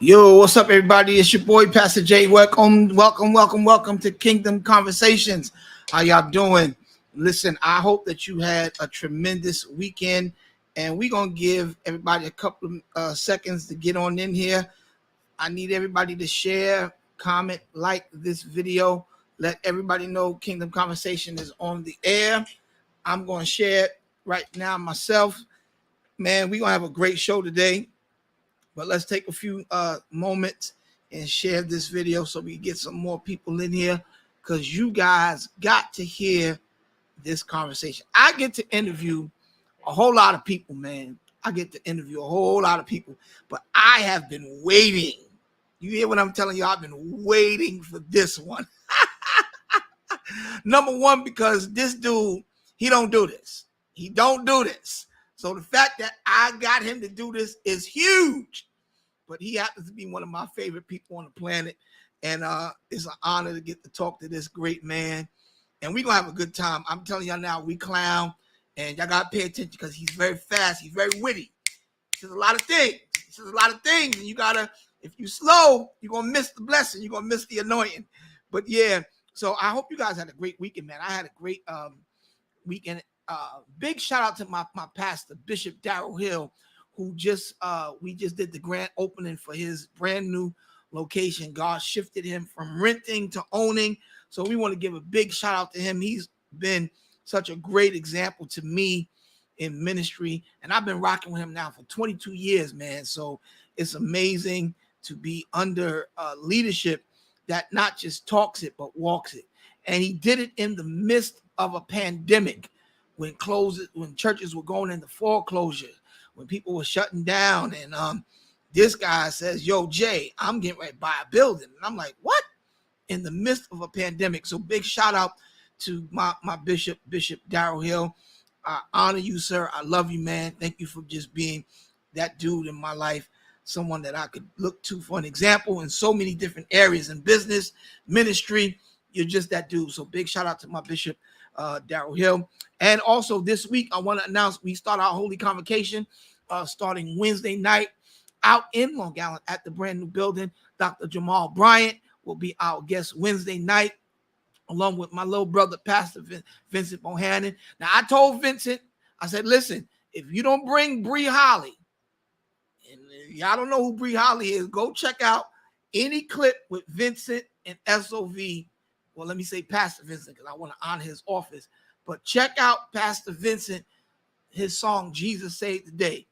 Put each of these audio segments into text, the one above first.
Yo, what's up, everybody? It's your boy, Pastor J. Welcome to Kingdom Conversations. How y'all doing? Listen, I hope that you had a tremendous weekend, and we're going to give everybody a couple of seconds to get on in here. I need everybody to share, comment, like this video. Let everybody know Kingdom Conversation is on the air. I'm going to share it right now myself. Man, we're going to have a great show today. But let's take a few moments and share this video so we get some more people in here, because you guys got to hear this conversation. I get to interview a whole lot of people, man. I get to interview a whole lot of people, but I have been waiting. You hear what I'm telling you? I've been waiting for this one. Number one, because this dude, he don't do this. He don't do this. So the fact that I got him to do this is huge. But he happens to be one of my favorite people on the planet. And it's an honor to get to talk to this great man. And we're going to have a good time. I'm telling y'all now, we clown. And y'all got to pay attention because he's very fast. He's very witty. He says a lot of things. And you got to, if you slow, you're going to miss the blessing. You're going to miss the anointing. But yeah, so I hope you guys had a great weekend, man. I had a great weekend. Big shout out to my pastor, Bishop Darrell Hill, who we just did the grand opening for his brand new location. God shifted him from renting to owning. So we want to give a big shout out to him. He's been such a great example to me in ministry. And I've been rocking with him now for 22 years, man. So it's amazing to be under leadership that not just talks it, but walks it. And he did it in the midst of a pandemic when churches were going into foreclosure, when people were shutting down. And this guy says, yo, Jay, I'm getting ready to buy a building. And I'm like, what? In the midst of a pandemic. So big shout out to my Bishop Darrell Hill. I honor you, sir. I love you, man. Thank you for just being that dude in my life, someone that I could look to for an example in so many different areas in business, ministry. You're just that dude. So big shout out to my Bishop Darrell Hill. And also this week, I want to announce we start our Holy Convocation starting Wednesday night out in Long Island at the brand new building. Dr. Jamal Bryant will be our guest Wednesday night, along with my little brother, Pastor Vincent Bohannon. Now, I told Vincent, I said, listen, if you don't bring Bree Holly, and y'all don't know who Bree Holly is, go check out any clip with Vincent and SOV. Well, let me say Pastor Vincent, because I want to honor his office. But check out Pastor Vincent, his song, Jesus Saved the Day.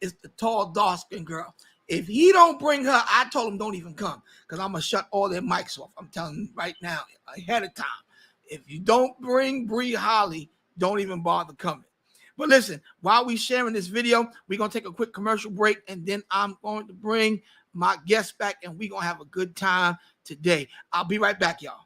It's the tall, dark-skinned girl. If he don't bring her, I told him don't even come, because I'm going to shut all their mics off. I'm telling you right now, ahead of time. If you don't bring Bree Holly, don't even bother coming. But listen, while we sharing this video, we're going to take a quick commercial break, and then I'm going to bring my guest back, and we're going to have a good time today. I'll be right back, y'all.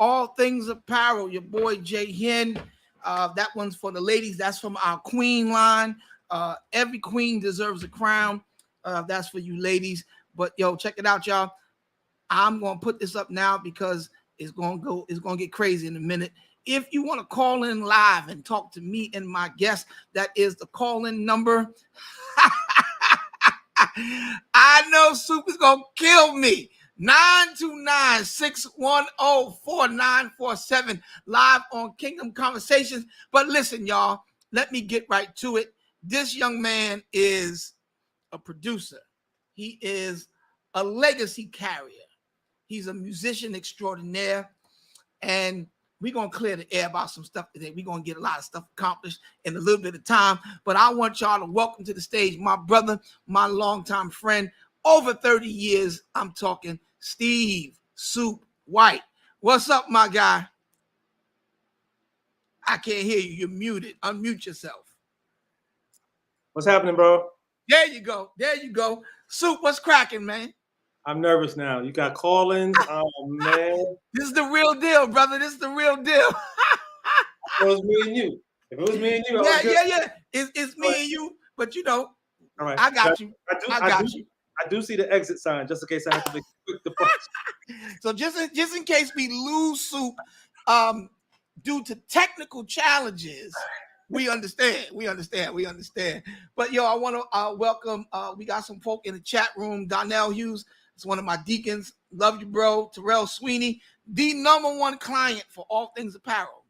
All Things Apparel, your boy Jay Hen. That one's for the ladies. That's from our queen line. Every queen deserves a crown. That's for you ladies. But yo, check it out, y'all. I'm gonna put this up now because it's gonna get crazy in a minute. If you want to call in live and talk to me and my guest, that is the call-in number. I know Supe is gonna kill me. 929-610-4947 live on Kingdom Conversations. But listen, y'all, let me get right to it. This young man is a producer. He is a legacy carrier. He's a musician extraordinaire. And we're going to clear the air about some stuff today. We're going to get a lot of stuff accomplished in a little bit of time. But I want y'all to welcome to the stage my brother, my longtime friend, over 30 years. I'm talking Steve Supe White. What's up, my guy? I can't hear you. You're muted. Unmute yourself. What's happening, bro? There you go. There you go. Supe, what's cracking, man? I'm nervous now. You got call-ins. Oh, man. This is the real deal, brother. This is the real deal. If it was me and you. If it was me and you, yeah. It's me and you, but you know, all right. I got you. I do see the exit sign just in case I have to make a quick departure. So just in case we lose Supe, due to technical challenges, we understand. But yo, I want to welcome. We got some folk in the chat room. Donnell Hughes is one of my deacons. Love you, bro. Terrell Sweeney, the #1 client for all things apparel.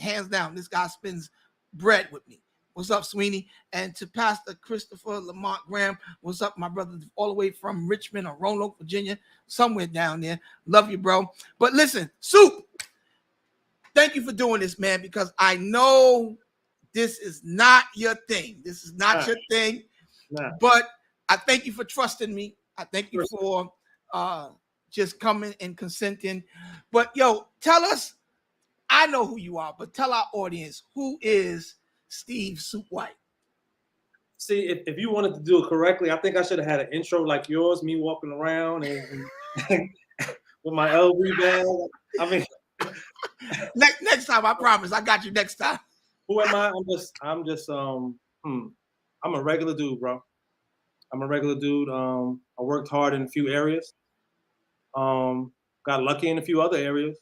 Hands down, this guy spends bread with me. What's up, Sweeney? And to Pastor Christopher Lamont Graham, what's up, my brother, all the way from Richmond or Roanoke, Virginia, somewhere down there. Love you, bro. But listen, Supe, thank you for doing this, man, because I know this is not your thing. This is not your thing. But I thank you for trusting me. I thank you for just coming and consenting. But yo, tell us, I know who you are, but tell our audience, who is Steve Supe White? See, if you wanted to do it correctly, I think I should have had an intro like yours, me walking around and with my LV bag. I mean, next time, I promise, I got you next time. Who am I? I'm a regular dude, bro. I'm a regular dude. I worked hard in a few areas. Got lucky in a few other areas.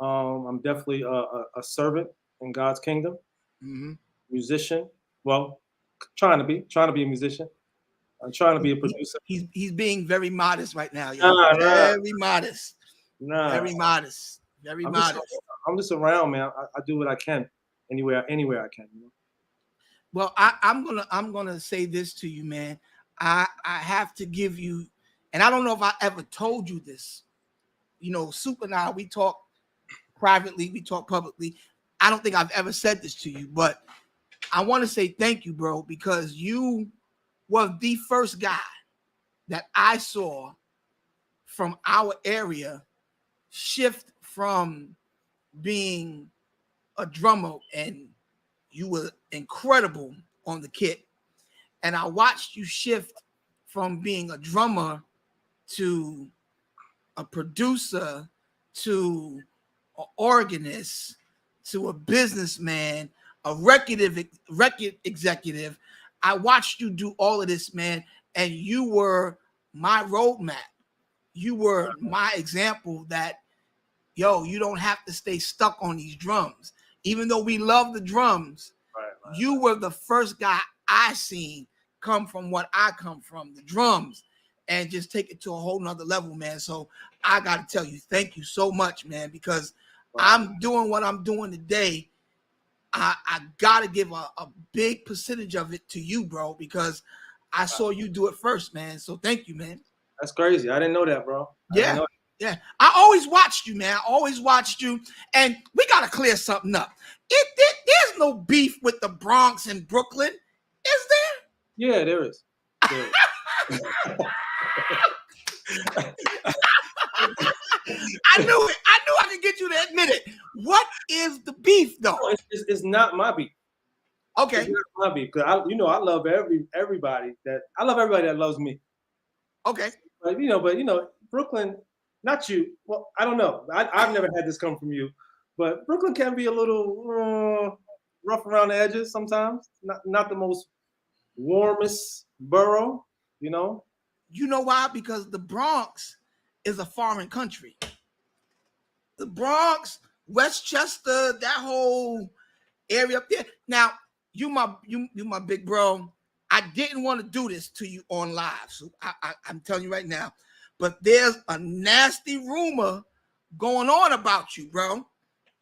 I'm definitely a servant in God's kingdom. Mm-hmm. Musician. Well, trying to be a musician. I'm trying to be a producer. He's being very modest right now. Very modest. Very modest. I'm just around, man. I do what I can, anywhere I can. You know? Well, I'm gonna say this to you, man. I have to give you, and I don't know if I ever told you this. You know, Supe and I, we talk privately, we talk publicly. I don't think I've ever said this to you, but I want to say thank you, bro, because you were the first guy that I saw from our area shift from being a drummer, and you were incredible on the kit. And I watched you shift from being a drummer to a producer to an organist to a businessman, a record executive. I watched you do all of this, man, and you were my roadmap. You were my example that, yo, you don't have to stay stuck on these drums. Even though we love the drums, you were the first guy I seen come from what I come from, the drums, and just take it to a whole nother level, man. So I got to tell you, thank you so much, man, because I'm doing what I'm doing today. I got to give a big percentage of it to you, bro, because I saw you do it first, man. So thank you, man. That's crazy. I didn't know that, bro. Yeah. I always watched you, man. I always watched you. And we got to clear something up. There's no beef with the Bronx and Brooklyn, is there? Yeah, there is. I knew it. I knew I could get you to admit it. What is the beef, though? It's not my beef. Okay. It's not my beef, because I love everybody that loves me. Okay. But Brooklyn, not you. Well, I don't know. I've never had this come from you, but Brooklyn can be a little rough around the edges sometimes. Not the most warmest borough, you know. You know why? Because the Bronx is a foreign country. The Bronx, Westchester, that whole area up there. Now, you my big bro. I didn't want to do this to you on live, so I'm telling you right now. But there's a nasty rumor going on about you, bro,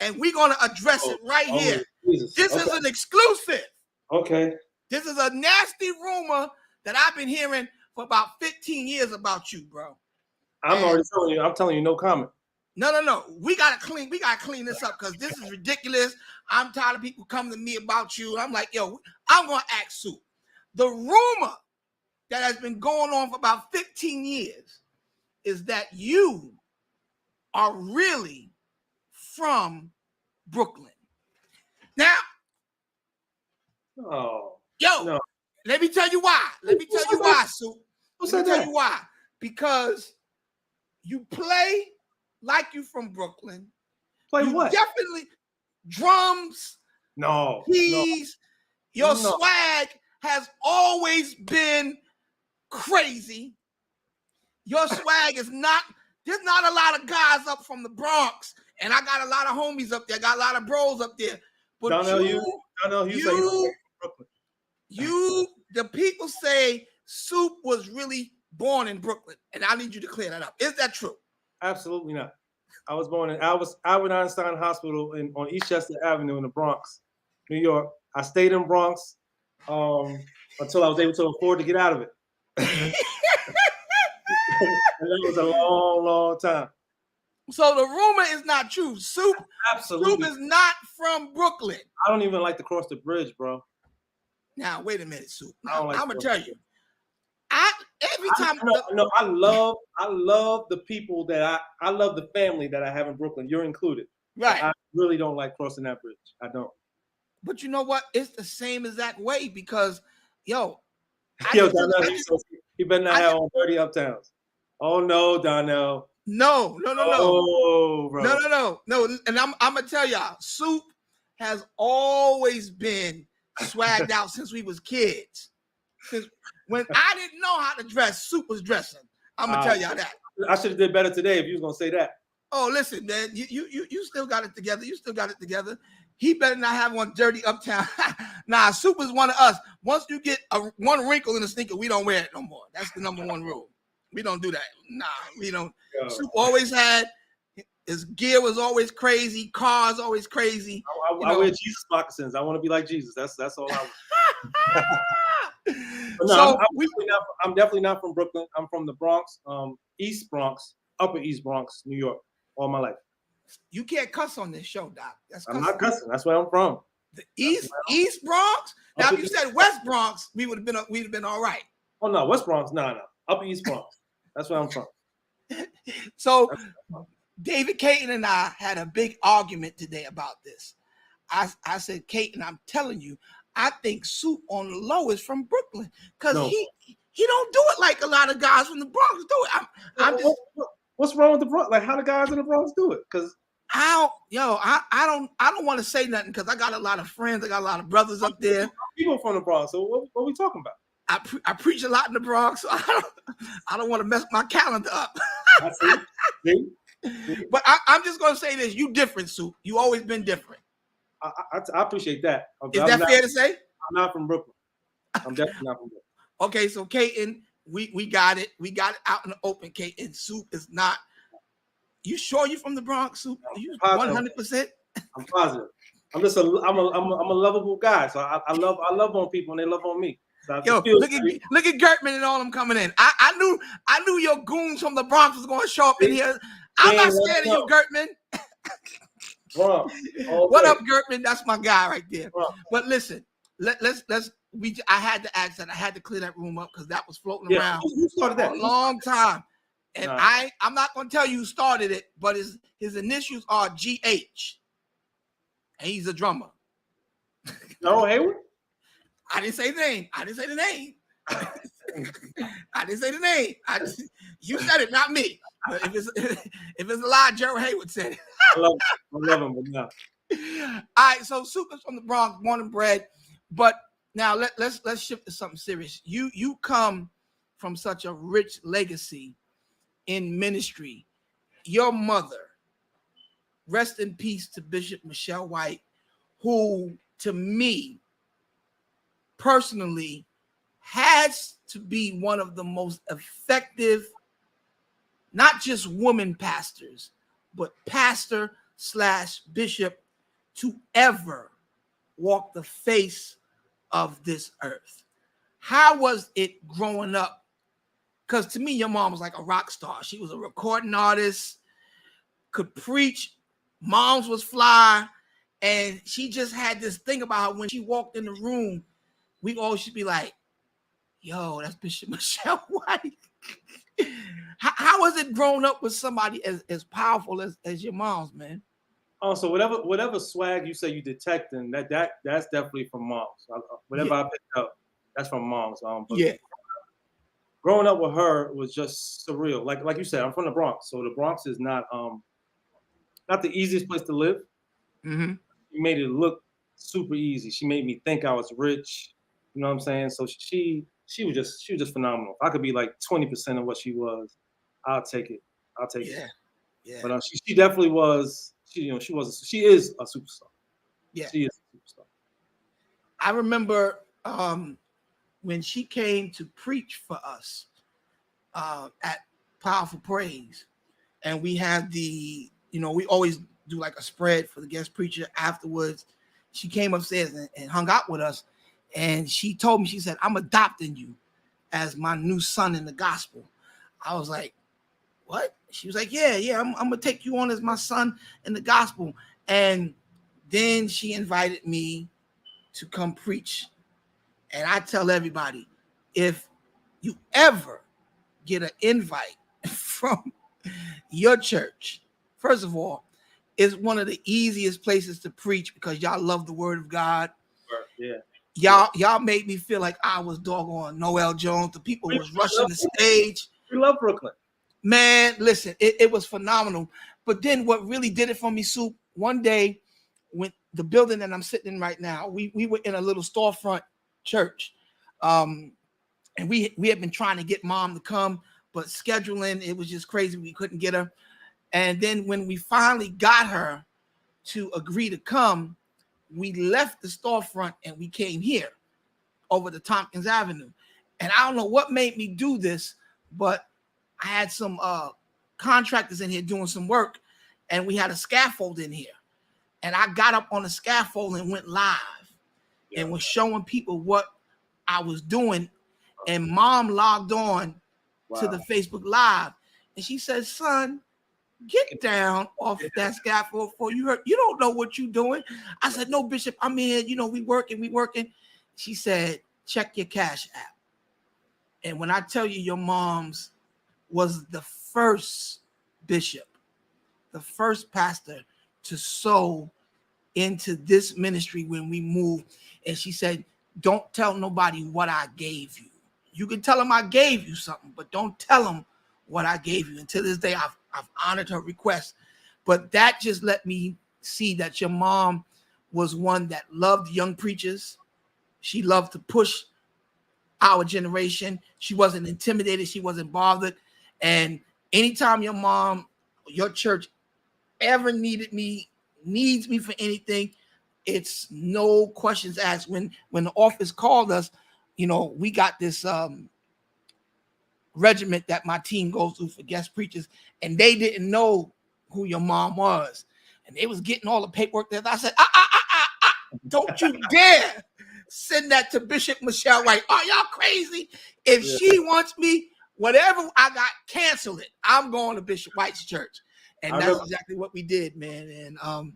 and we're gonna address it right here. Jesus. This is an exclusive. Okay. This is a nasty rumor that I've been hearing for about 15 years about you, bro. I'm already telling you. I'm telling you, no comment. No. We gotta clean this up because this is ridiculous. I'm tired of people coming to me about you. I'm like, yo, I'm gonna ask Supe. The rumor that has been going on for about 15 years is that you are really from Brooklyn. Now, no. let me tell you why. Supe. Who Let said me tell that? you why. Because you play like you from Brooklyn. Play you what? Definitely drums, keys. Your swag has always been crazy. Your swag is not. There's not a lot of guys up from the Bronx, and I got a lot of homies up there. I got a lot of bros up there. But the people say Supe was really born in Brooklyn, and I need you to clear that up. Is that true? Absolutely not. I was born in Albert Einstein Hospital on Eastchester Avenue in the Bronx, New York. I stayed in Bronx until I was able to afford to get out of it. And that was a long, long time. So the rumor is not true. Supe is not from Brooklyn. I don't even like to cross the bridge, bro. Now, wait a minute, Supe. I'm gonna tell you. I love the people that I love the family that I have in Brooklyn. You're included. Right. I really don't like crossing that bridge. I don't. But you know what? It's the same exact way because, Donnell, he better not have on 30 uptowns. Oh no, Donnell. No. Oh, bro. No. And I'm gonna tell y'all, Supe has always been swagged out since we was kids. Since when I didn't know how to dress, Supe was dressing. I'm gonna tell y'all that. I should have did better today if you was gonna say that. Oh, listen, man, you still got it together. You still got it together. He better not have one dirty uptown. Nah, Supe is one of us. Once you get one wrinkle in the sneaker, we don't wear it no more. That's the number one rule. We don't do that. Nah, we don't. Supe always had his gear was always crazy. Cars always crazy. I wear Jesus moccasins. I want to be like Jesus. That's all I want. No, so I'm definitely not from Brooklyn. I'm from the Bronx, East Bronx, Upper East Bronx, New York, all my life. You can't cuss on this show, Doc. I'm not cussing. That's where I'm from. The East Bronx. Now, if you said West Bronx, we'd have been all right. Oh no, West Bronx, no. Upper East Bronx. That's where I'm from. So, David Caton and I had a big argument today about this. I said, Caton, I'm telling you, I think Supe on the low is from Brooklyn because he don't do it like a lot of guys from the Bronx do it. What's wrong with the Bronx? Like how the guys in the Bronx do it? Because I don't want to say nothing because I got a lot of friends. I got a lot of brothers up there. People from the Bronx. So what are we talking about? I preach a lot in the Bronx, so I don't want to mess my calendar up. But I'm just gonna say this: you different, Supe. You always been different. I appreciate that. Is that fair to say? I'm not from Brooklyn. I'm definitely not from Brooklyn. Okay, so Caton, we got it. We got it out in the open. Caton, Supe is not. You sure you from the Bronx, Supe? Are you 100%? I'm positive. I'm a lovable guy. So I love on people and they love on me. So yo, look at Gertman and all them coming in. I knew your goons from the Bronx was going to show up in here. I'm not scared of you, Gertman. What up, Gertman? That's my guy right there. But listen, I had to ask that. I had to clear that room up because that was floating around for a long time. And I'm not going to tell you who started it, but his initials are GH. And he's a drummer. No, Hayward? I didn't say the name. I didn't say the name. You said it, not me. But if it's a lie, Gerald Hayward said it. I love him, but no. All right, so Supe is from the Bronx, born and bred. But now let's shift to something serious. You come from such a rich legacy in ministry. Your mother, rest in peace to Bishop Michelle White, who to me personally has to be one of the most effective, not just woman pastors, but pastor/bishop to ever walk the face of this earth. How was it growing up? Because to me, your mom was like a rock star. She was a recording artist, could preach. Mom's was fly. And she just had this thing about her when she walked in the room, we all should be like, yo, that's Bishop Michelle White. How was it growing up with somebody as powerful as your mom's, man? Oh, so whatever swag you say you detecting, that's definitely from moms. Whatever I picked up, that's from moms. But Yeah. growing up with her was just surreal. Like you said, I'm from the Bronx, so the Bronx is not the easiest place to live. Mm-hmm. She made it look super easy. She made me think I was rich. You know what I'm saying? So she was just phenomenal. If I could be like 20% of what she was, I'll take it. I'll take it. Yeah. Yeah. But she definitely was. She is a superstar. Yeah. She is a superstar. I remember when she came to preach for us at Powerful Praise, and we had we always do like a spread for the guest preacher afterwards. She came upstairs and hung out with us, and she told me, she said, I'm adopting you as my new son in the gospel. I was like, what? She was like, yeah, I'm gonna take you on as my son in the gospel. And then she invited me to come preach. And I tell everybody, if you ever get an invite from your church, first of all, it's one of the easiest places to preach because y'all love the word of God. Yeah. Y'all made me feel like I was doggone Noel Jones. The people was rushing the stage. We love Brooklyn. Man, listen, it was phenomenal. But then what really did it for me, Supe, one day when the building that I'm sitting in right now, we were in a little storefront church. And we had been trying to get mom to come, but scheduling, it was just crazy. We couldn't get her. And then when we finally got her to agree to come, we left the storefront and we came here over to Tompkins Avenue. And I don't know what made me do this, but I had some contractors in here doing some work, and we had a scaffold in here. And I got up on the scaffold and went live and was showing people what I was doing. And mom logged on to the Facebook Live. And she said, son, get down off that scaffold before you hurt. You don't know what you're doing. I said, no, Bishop, I'm here. We working. She said, check your Cash App. And when I tell you your mom's was the first bishop, the first pastor to sow into this ministry when we moved. And she said, don't tell nobody what I gave you. You can tell them I gave you something, but don't tell them what I gave you. And to this day, I've honored her request. But that just let me see that your mom was one that loved young preachers. She loved to push our generation. She wasn't intimidated. She wasn't bothered. And anytime your church ever needs me for anything, it's no questions asked. When the office called us, we got this regiment that my team goes through for guest preachers, and they didn't know who your mom was. And they was getting all the paperwork there. I said, don't you dare send that to Bishop Michelle White. Are y'all crazy? If she wants me, whatever I got, cancel it. I'm going to Bishop White's church. And that's exactly what we did, man. And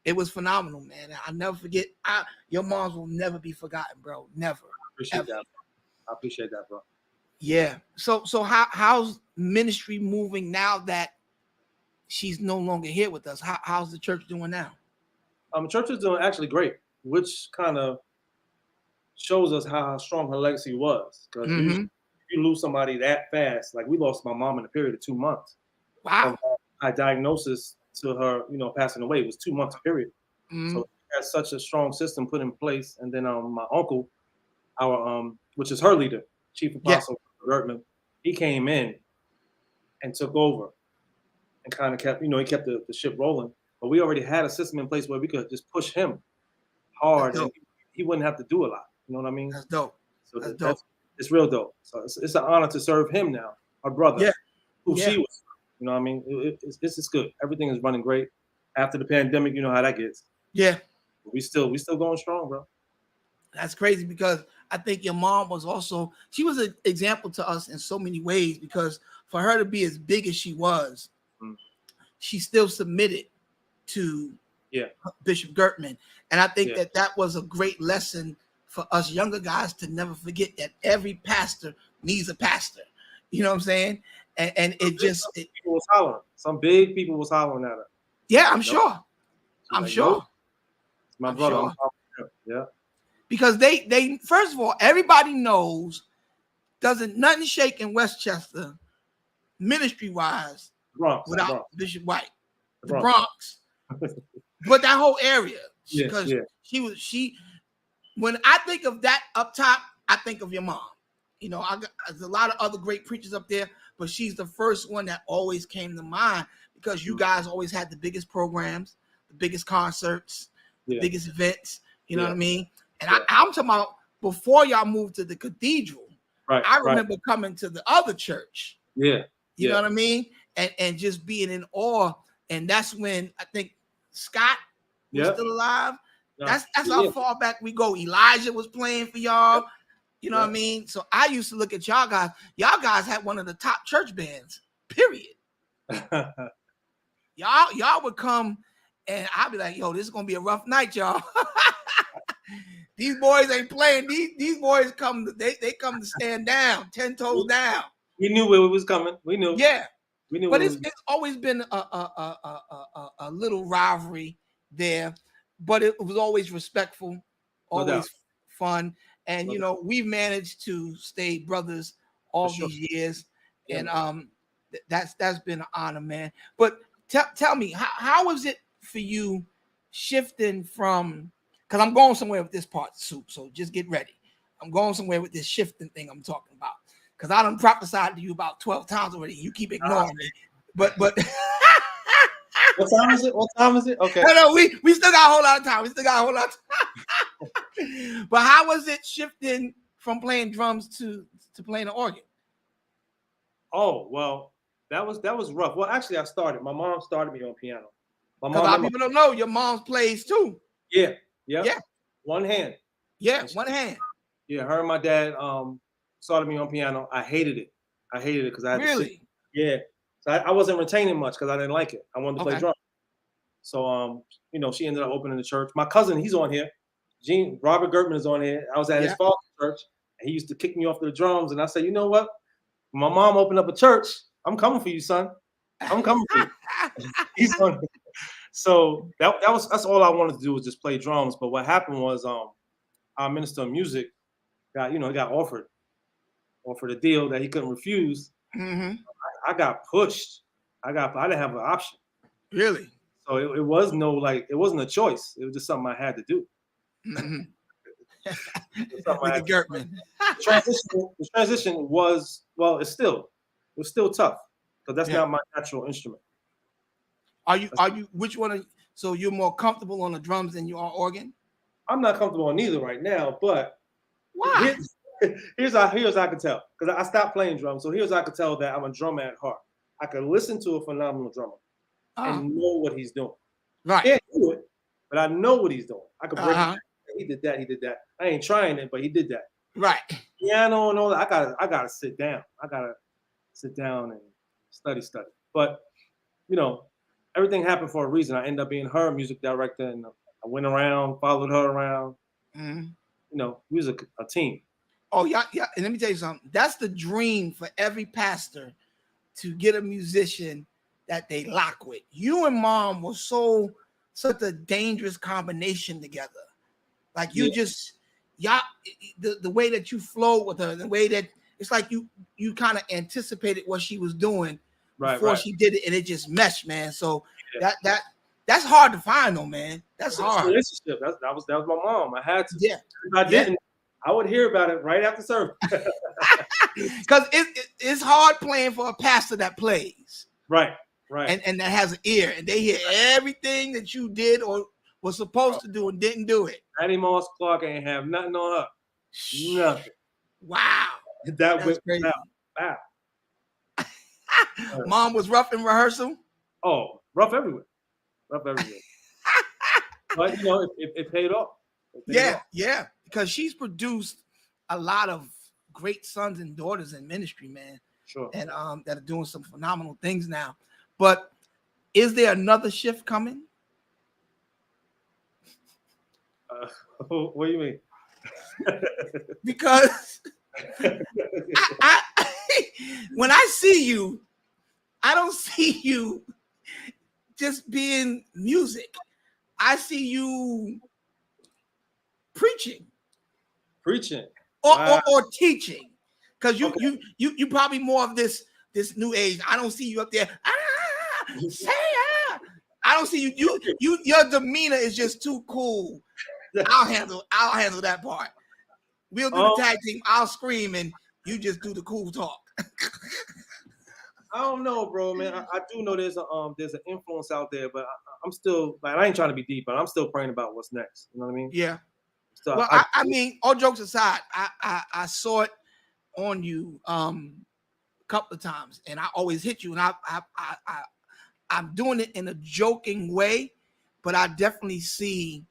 it was phenomenal, man. I'll never forget. Your moms will never be forgotten, bro. Never. I appreciate that, bro. Yeah. So how's ministry moving now that she's no longer here with us? How's the church doing now? Church is doing actually great, which kind of shows us how strong her legacy was. Because if you lose somebody that fast, like we lost my mom in a period of 2 months. Wow. From her diagnosis to her, passing away, it was 2 months period. Mm-hmm. So she had such a strong system put in place. And then my uncle, which is her leader, Chief Apostle Gertman, he came in and took over and kind of kept, he kept the ship rolling. But we already had a system in place where we could just push him hard and he wouldn't have to do a lot. You know what I mean? That's dope. So it's real dope. So it's an honor to serve him now, our brother, who she was. You know what I mean? It's good. Everything is running great. After the pandemic, you know how that gets. Yeah. We still going strong, bro. That's crazy because I think your mom was also, she was an example to us in so many ways, because for her to be as big as she was, Mm. she still submitted to Yeah. Bishop Gertman. And I think Yeah. that that was a great lesson for us younger guys to never forget that every pastor needs a pastor. You know what I'm saying? And it just, People was hollering. Some big people was hollering at her. yeah, I'm Like, nope. sure. She's I'm like, sure. nope. It's my I'm brother. I'm sure. talking to him. Yeah. Because they first of all, everybody knows doesn't nothing shake in Westchester ministry wise Bronx. The without Bronx. Bishop White, The the Bronx. Bronx, but that whole area, Yeah. because Yeah. she when I think of that up top, I think of your mom. You know, there's a lot of other great preachers up there, but she's the first one that always came to mind because you guys always had the biggest programs, the biggest concerts, the Yeah. biggest events. You know Yeah. what I mean? And Yeah. I'm talking about before y'all moved to the cathedral. Right. I Right. remember coming to the other church. Yeah. You know Yeah. what I mean? And just being in awe. And that's when I think Scott was Yeah. still alive. That's Yeah. how far back we go. Elijah was playing for y'all. You know Yeah. what I mean? So I used to look at y'all guys. Y'all guys had one of the top church bands, period. Y'all would come and I'd be like, yo, this is gonna be a rough night, y'all. These boys ain't playing. These boys come, they come to stand down, 10 toes down. We knew where it was coming. We knew. Yeah. We knew. But it's always been a little rivalry there, but it was always respectful, always fun. And you know, we've managed to stay brothers all these years. Yeah, And that's been an honor, man. But tell me, how was it for you shifting from, because I'm going somewhere with this part, Supe, so just get ready. I'm going somewhere with this shifting thing I'm talking about. Because I done prophesied to you about 12 times already. You keep ignoring me. But What time is it? What time is it? Okay. No, we still got a whole lot of time. We still got a whole lot of time. But how was it shifting from playing drums to playing the organ? Oh, well, that was rough. Well, actually, I started. My mom started me on piano. Because a lot of people don't know your mom's plays too. Yeah. Yep. Yeah. One hand. Yeah, one hand. Yeah, her and my dad started me on piano. I hated it. Because I had to sit. Yeah. So I wasn't retaining much because I didn't like it. I wanted to play drums. So you know, she ended up opening the church. My cousin, he's on here. Robert Gertman is on here. I was at his father's church, and he used to kick me off the drums. And I said, you know what? When my mom opened up a church, I'm coming for you, son. I'm coming for you. He's on here. So that's all I wanted to do was just play drums. But what happened was our minister of music got offered a deal that he couldn't refuse. Mm-hmm. I got pushed. I didn't have an option. Really? So it was it wasn't a choice. It was just something I had to do. Mm-hmm. With Gertman. The transition was, well, it was still tough because that's not my natural instrument. Are you which one so you're more comfortable on the drums than you are organ? I'm not comfortable on neither right now, but why? Here's how I can tell, because I stopped playing drums. So here's how I can tell that I'm a drummer at heart. I can listen to a phenomenal drummer and know what he's doing. Right. Can't do it, but I know what he's doing. I can break it down. He did that. I ain't trying it, but he did that. Right. Piano and all that. I gotta sit down. I gotta sit down and study. But you know, everything happened for a reason. I ended up being her music director, and I went around, followed her around. Mm-hmm. You know, we was a team. Oh yeah. And let me tell you something. That's the dream for every pastor, to get a musician that they lock with. You and mom was such a dangerous combination together. Like you just the way that you flow with her, the way that it's like you kind of anticipated what she was doing before she did it, and it just meshed, man. So that's hard to find, though, man. That's hard. Relationship. That was my mom. I had to. Yeah. If I didn't, I would hear about it right after service. Because it's hard playing for a pastor that plays. Right. And that has an ear, and they hear everything that you did or was supposed to do and didn't do it. Addie Moss Clark ain't have nothing on her. Nothing. Wow. That's crazy. Wow. Mom was rough in rehearsal? Oh, rough everywhere. But you know, it paid off. Yeah, because she's produced a lot of great sons and daughters in ministry, man. Sure. And that are doing some phenomenal things now. But is there another shift coming? What do you mean? Because I when I see you, I don't see you just being music. I see you preaching Wow. or teaching. Because Okay. you probably more of this new age. I don't see you up there. Say I don't see you. Your demeanor is just too cool. I'll handle that part. We'll do the tag team. I'll scream and you just do the cool talk. I don't know, bro, man. I do know there's an influence out there, but I'm still like I ain't trying to be deep, but I'm still praying about what's next. You know what I mean? Yeah. So Well, I mean, all jokes aside, I saw it on you a couple of times, and I always hit you, and I'm doing it in a joking way, but I definitely see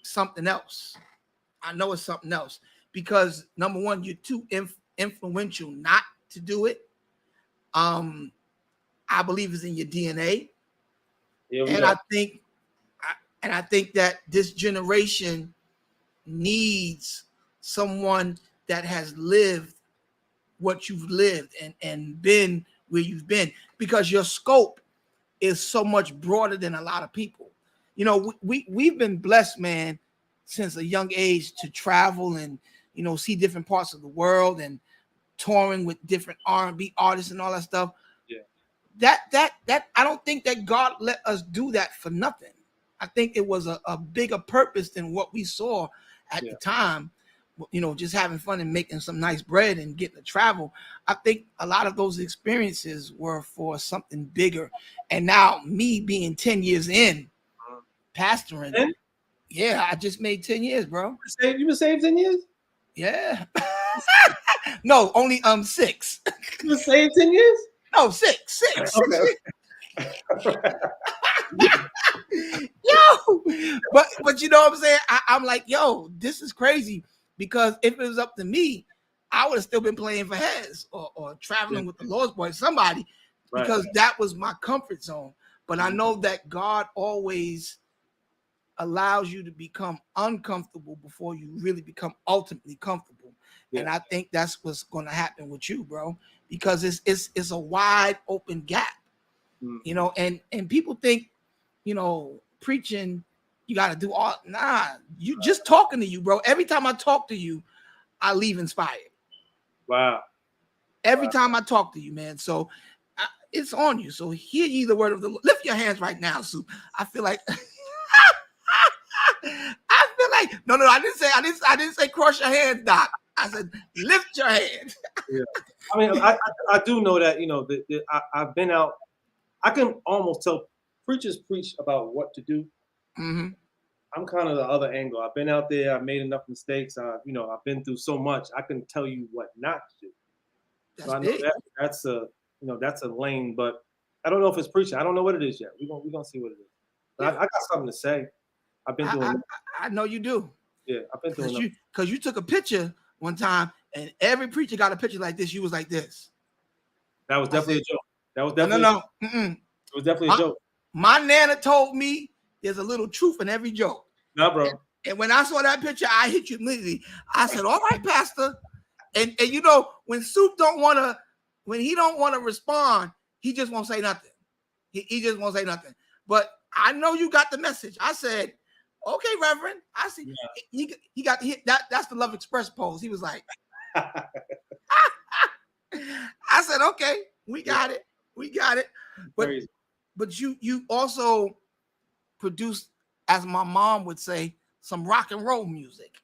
something else. I know it's something else because number one, you're too influential not to do it. I believe it's in your DNA, and I think that this generation needs someone that has lived what you've lived and been where you've been, because your scope is so much broader than a lot of people. You know, we've been blessed, man, since a young age to travel and, you know, see different parts of the world and touring with different R&B artists and all that stuff. Yeah. That I don't think that God let us do that for nothing. I think it was a bigger purpose than what we saw at the time. You know, just having fun and making some nice bread and getting to travel. I think a lot of those experiences were for something bigger. And now me being 10 years in pastoring, yeah, I just made 10 years, bro. You been saved 10 years? Yeah. No, only 6. You been saved 10 years? No, 6. Okay. Yo, but you know what I'm saying? I'm like, yo, this is crazy, because if it was up to me, I would have still been playing for Hez or traveling with the Lord's Boy, somebody, because that was my comfort zone. But I know that God always allows you to become uncomfortable before you really become ultimately comfortable. Yeah. And I think that's what's going to happen with you, bro, because it's a wide open gap, you know, and people think, you know, preaching, you got to do all, you just talking to you, bro. Every time I talk to you, I leave inspired. Wow. Every time I talk to you, man. So it's on you. So hear ye the word of the Lord. Lift your hands right now, Supe. I feel like no, I didn't say cross your hands, Doc. I said lift your hands. Yeah. I mean, I do know that, you know, I've been out. I can almost tell preachers preach about what to do. Mm-hmm. I'm kind of the other angle. I've been out there. I've made enough mistakes. I've been through so much. I can tell you what not to do. That's so I know that's a lane, but I don't know if it's preaching. I don't know what it is yet. We're gonna see what it is. But I got something to say. I've been doing. I know you do. Yeah, I've been doing. Because you took a picture one time, and every preacher got a picture like this. You was like this. That was definitely a joke. That was definitely no. It was definitely a joke. My nana told me there's a little truth in every joke. No, bro. And when I saw that picture, I hit you immediately. I said, "All right, Pastor." And you know, when Supe don't want to respond, he just won't say nothing. He just won't say nothing. But I know you got the message. I said, "Okay, Reverend." I see he got hit. That's the Love Express pose. He was like, I said, "Okay, we got it. We got it." But you also produced, as my mom would say, some rock and roll music,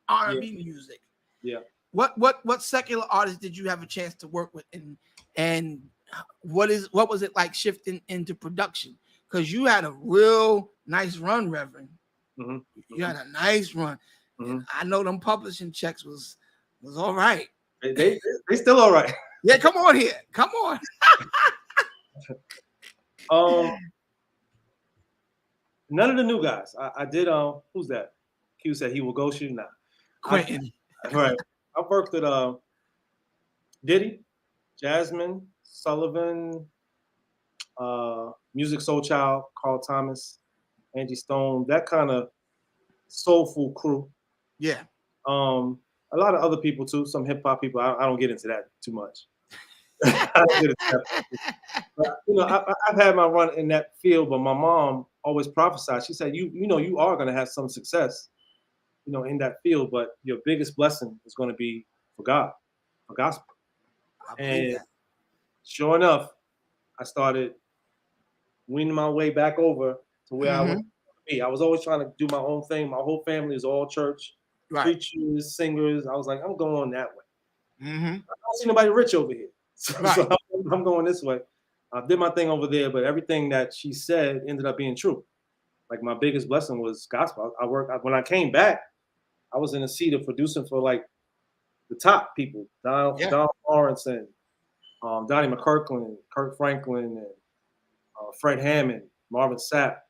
R&B music. Yeah. What secular artists did you have a chance to work with, and what was it like shifting into production? Because you had a real nice run, Reverend. Mm-hmm. You had a nice run. Mm-hmm. I know them publishing checks was all right. They still all right. Yeah, come on here. Come on. None of the new guys. I did. Who's that? Q said he will ghost you. Nah. Quentin. Right. I've worked with Diddy, Jasmine, Sullivan, Music Soul Child, Carl Thomas, Angie Stone, that kind of soulful crew. Yeah. A lot of other people too, some hip hop people. I don't get into that too much. I don't get into that. But, I've had my run in that field, but my mom always prophesied. She said, you are going to have some success, in that field, but your biggest blessing is going to be for God, for gospel. I believe And that. sure enough, I started weaning my way back over to where I wanted to be. I was always trying to do my own thing. My whole family is all church, Right. preachers, singers. I was like, I'm going that way. Mm-hmm. I don't see nobody rich over here. So, Right. so I'm going this way. I did my thing over there, but everything that she said ended up being true. Like my biggest blessing was gospel. When I came back, I was in a seat of producing for like the top people, Don Lawrence and Donnie McKirkland, Kirk Franklin, and Fred Hammond, Marvin Sapp,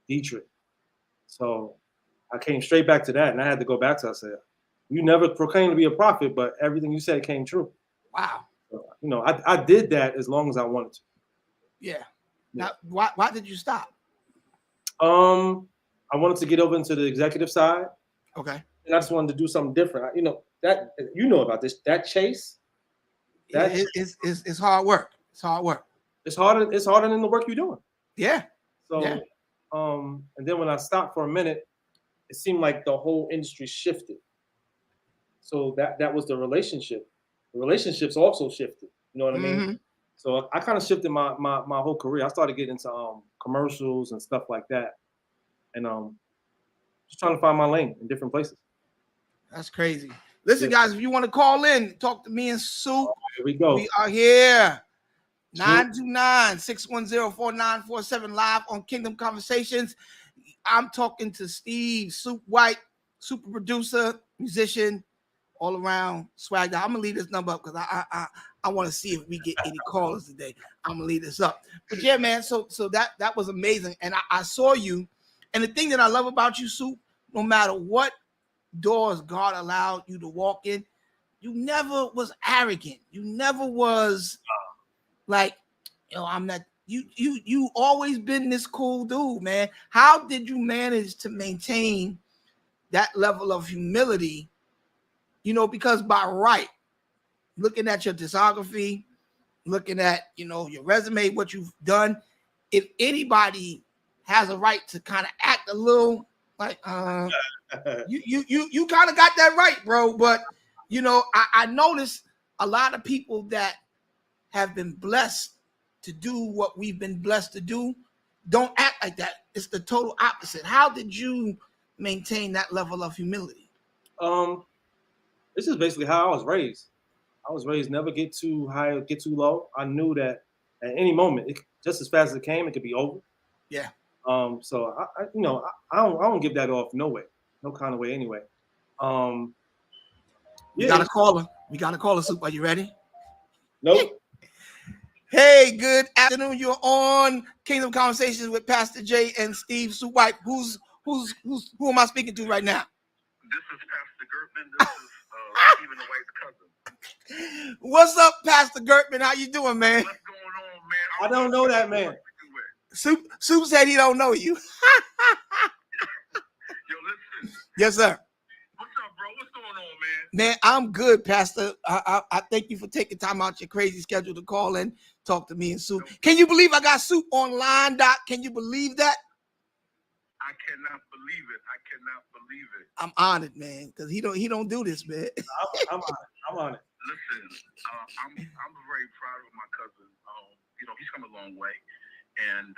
Dietrich. So I came straight back to that, and I had to go back to. I said, "You never proclaimed to be a prophet, but everything you said came true." Wow. So, I did that as long as I wanted to. Yeah. Now, why did you stop? I wanted to get over into the executive side. Okay. And I just wanted to do something different. That about this. That chase. It's hard work. It's hard work. It's harder than the work you're doing. Yeah. So, yeah. And then when I stopped for a minute, it seemed like the whole industry shifted. So that was the relationship. The relationships also shifted. You know what I mean? So I kind of shifted my whole career. I started getting into commercials and stuff like that, and just trying to find my lane in different places. That's crazy. Listen, guys, if you want to call in, talk to me and Supe. Here we go. We are here. 929-610-4947 live on Kingdom Conversations. I'm talking to Steve Supe White, super producer, musician, all around swagged out. I'm gonna leave this number up because I want to see if we get any callers today. I'm gonna leave this up. But yeah, man, so that was amazing. And I saw you. And the thing that I love about you, Supe, no matter what doors God allowed you to walk in, you never was arrogant. You never was like, I'm not. You always been this cool dude, man. How did you manage to maintain that level of humility? Because by right, looking at your discography, looking at your resume, what you've done, if anybody has a right to kind of act a little like you kind of got that right, bro. But I noticed a lot of people that have been blessed to do what we've been blessed to do don't act like that. It's the total opposite. How did you maintain that level of humility? This is basically how I was raised. I was raised never get too high or get too low. I knew that at any moment, just as fast as it came, it could be over. Yeah. So I don't give that off no way, no kind of way anyway. We got a caller. Supe. Are you ready? Nope. Hey, good afternoon. You're on Kingdom Conversations with Pastor J and Steve Supe White. Who am I speaking to right now? This is Pastor Gertman. This is Stephen White's cousin. What's up, Pastor Gertman? How you doing, man? What's going on, man? I don't know that man. Supe said he don't know you. Yo, listen. Yes, sir. What's up, bro? What's going on, man? Man, I'm good, Pastor. I thank you for taking time out your crazy schedule to call in, talk to me and Supe. Can you believe I got Supe online, Doc? Can you believe that? I cannot believe it. I'm honored, man, because he don't do this, man. I'm on it. Listen, I'm very proud of my cousin. He's come a long way, and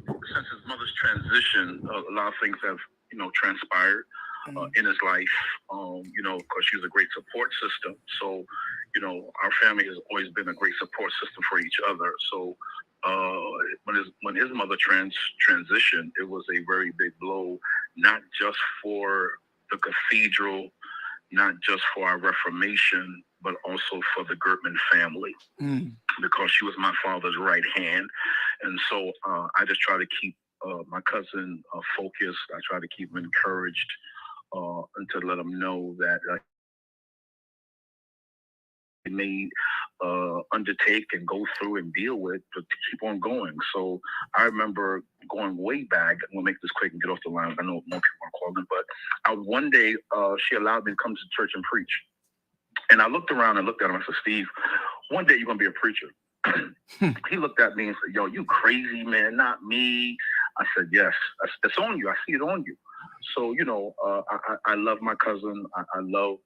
since his mother's transition, a lot of things have transpired in his life. Because she was a great support system. So, our family has always been a great support system for each other. So, when his mother transitioned, it was a very big blow, not just for the cathedral, not just for our Reformation, but also for the Gertman family, because she was my father's right hand. And so I just try to keep my cousin focused. I try to keep him encouraged and to let him know that he may undertake and go through and deal with, but to keep on going. So I remember going way back. I'm gonna make this quick and get off the line. I know more people are calling, but one day she allowed me to come to church and preach. And I looked around and looked at him and said, Steve, one day you're gonna be a preacher. He looked at me and said, yo, you crazy, man, not me. I said, yes, it's on you. I see it on you. So, I love my cousin. I love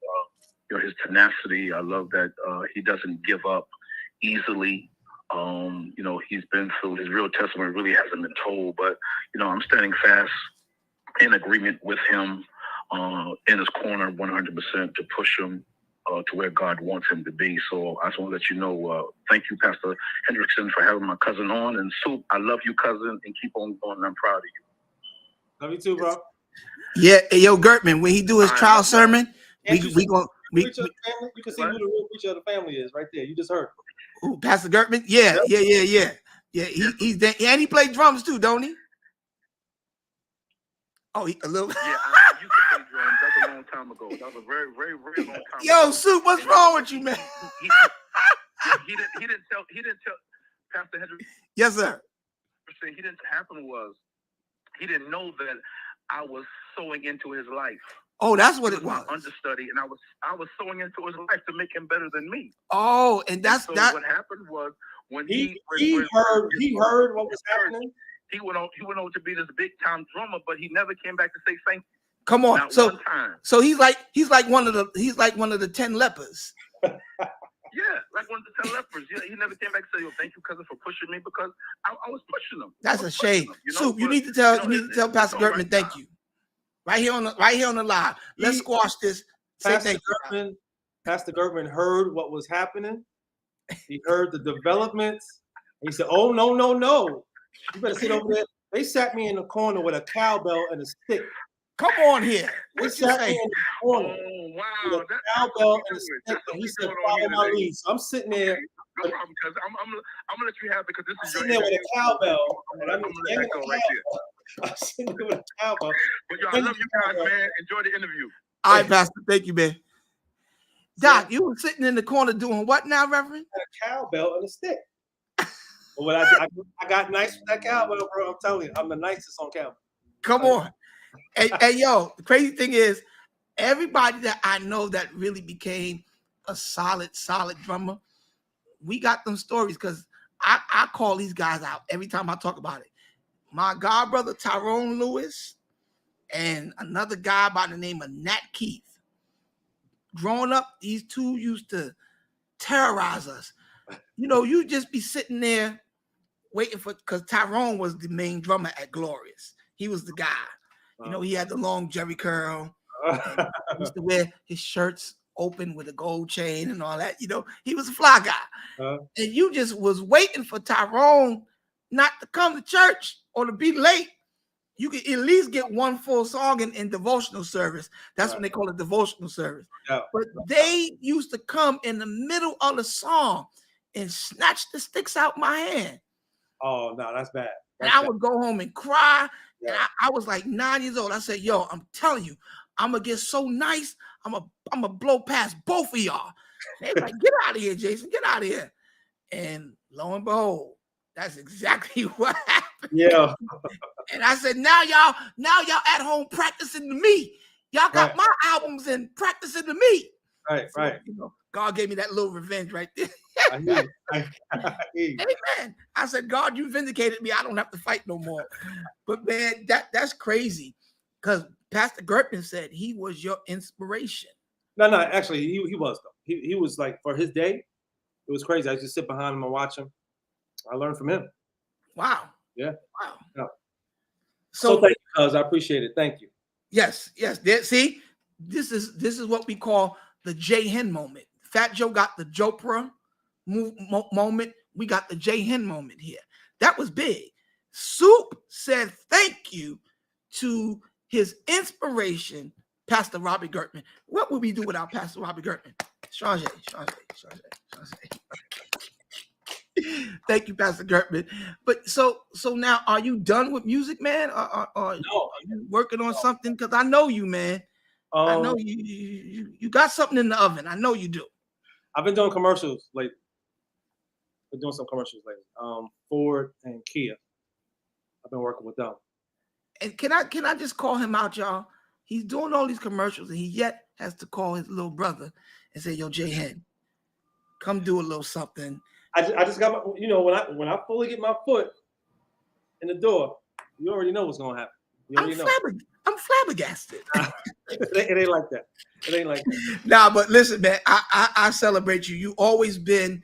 his tenacity. I love that he doesn't give up easily. He's been through, his real testimony really hasn't been told, but, I'm standing fast in agreement with him, in his corner 100% to push him to where God wants him to be. So I just want to let you know, thank you, Pastor Hendrickson, for having my cousin on. And Supe, I love you, cousin, and keep on going. I'm proud of you. Love you too, bro. Yeah, hey, yo, Gertman, when he do his trial sermon, we you can see who the real preacher of the family is right there. You just heard. Ooh, Pastor Gertman? Yeah. Yeah, he's there. And he played drums too, don't he? Oh, a little. Yeah, I used to play drums. That's a long time ago. That was a very, very, very long time Yo, ago. Supe, what's wrong with you, man? He didn't tell Pastor Hendrickson. Yes, sir. He didn't happen was he didn't know that I was sowing into his life. Oh, that's what it was. Understudy, and I was sowing into his life to make him better than me. Oh, and that's so that. What happened was when he heard what was happening. He went on to be this big time drummer, but he never came back to say thank you. Come on, Not one time. So he's like one of the 10 lepers. Yeah, like one of the 10 lepers. Yeah, he never came back to say, "Oh, thank you, cousin, for pushing me," because I was pushing him. That's a shame. Supe, you need to tell Pastor Gertman thank you. Right here on the live. Let's squash this. Pastor Gertman heard what was happening. He heard the developments. He said, "Oh no! You better sit over there." They sat me in the corner with a cowbell and a stick. Come on here. They sat me in the corner with a cowbell and a stick. And he said, "Follow my lead." So I'm sitting there. No problem, because I'm gonna let you have it because this is sitting there with a cowbell. I'm gonna let that go right there. I'm sitting there with a cowbell. But yo, I love you guys, man. Enjoy the interview. All right, Pastor. Thank you, man. Doc, you were sitting in the corner doing what now, Reverend? A cowbell and a stick. Well, I got nice with that cowbell, bro. I'm telling you, I'm the nicest on cowbell. Come on. Hey, yo, the crazy thing is, everybody that I know that really became a solid drummer, we got them stories because I call these guys out every time I talk about it. My god brother Tyrone Lewis and another guy by the name of Nat Keith. Growing up, these two used to terrorize us. You just be sitting there waiting because Tyrone was the main drummer at Glorious. He was the guy. He had the long jerry curl. He used to wear his shirts open with a gold chain and all that. He was a fly guy. And you just was waiting for Tyrone not to come to church or to be late. You could at least get one full song in devotional service. That's when they call it devotional service. But they used to come in the middle of the song and snatch the sticks out my hand. Oh, no, that's bad. And I would go home and cry. Yeah. And I was like 9 years old. I said, yo, I'm telling you, I'm going to get so nice. I'm going to blow past both of y'all. They were like, get out of here, Jason. Get out of here. And lo and behold, that's exactly what happened. Yeah. And I said, now y'all at home practicing to me. Y'all got my albums and practicing to me. Right, so, right. God gave me that little revenge right there. I hear you. Amen. I said, God, you vindicated me. I don't have to fight no more. But man, that's crazy. Because Pastor Gertman said he was your inspiration. No, actually, he was though. He was like, for his day, it was crazy. I just sit behind him and watch him. I learned from him. Wow. Yeah. Wow. Yeah. So thank you, cuz. I appreciate it. Thank you. Yes. See, this is what we call the J Hen moment. Fat Joe got the Jopra moment. We got the J Hen moment here. That was big. Supe said thank you to his inspiration, Pastor Robbie Gertman. What would we do without Pastor Robbie Gertman? Change. Thank you, Pastor Gertman. But so now, are you done with music, man? Are No, you working on something? Because I know you, man. I know um, you got something in the oven. I know you do. I've been doing commercials lately. Been doing some commercials lately. Ford and Kia. I've been working with them. And can I just call him out, y'all? He's doing all these commercials, and he yet has to call his little brother and say, "Yo, J Hen, come do a little something." I just got my, when I fully get my foot in the door, you already know what's gonna happen. You already know. I'm flabbergasted. It ain't like that. It ain't like that. Nah, but listen, man, I celebrate you. You always been,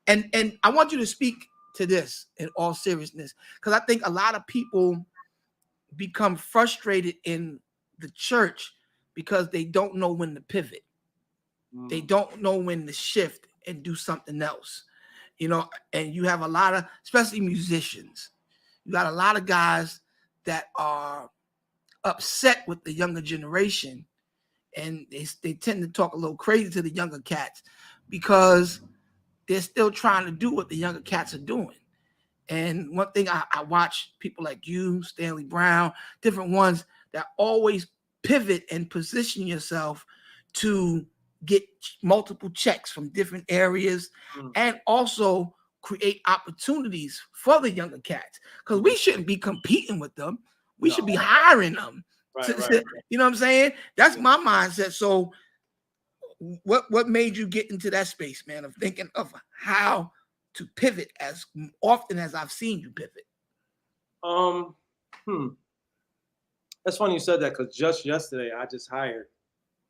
and I want you to speak to this in all seriousness, because I think a lot of people become frustrated in the church because they don't know when to pivot. They don't know when to shift and do something else. And you have a lot of, especially musicians, you got a lot of guys that are upset with the younger generation, and they tend to talk a little crazy to the younger cats because they're still trying to do what the younger cats are doing. And one thing I watch people like you, Stanley Brown, different ones that always pivot and position yourself to get multiple checks from different areas and also create opportunities for the younger cats, because we shouldn't be competing with them. We should be hiring them. Right. You know what I'm saying? That's my mindset. So what made you get into that space, man, of thinking of how to pivot as often as I've seen you pivot? That's funny you said that, because just yesterday I just hired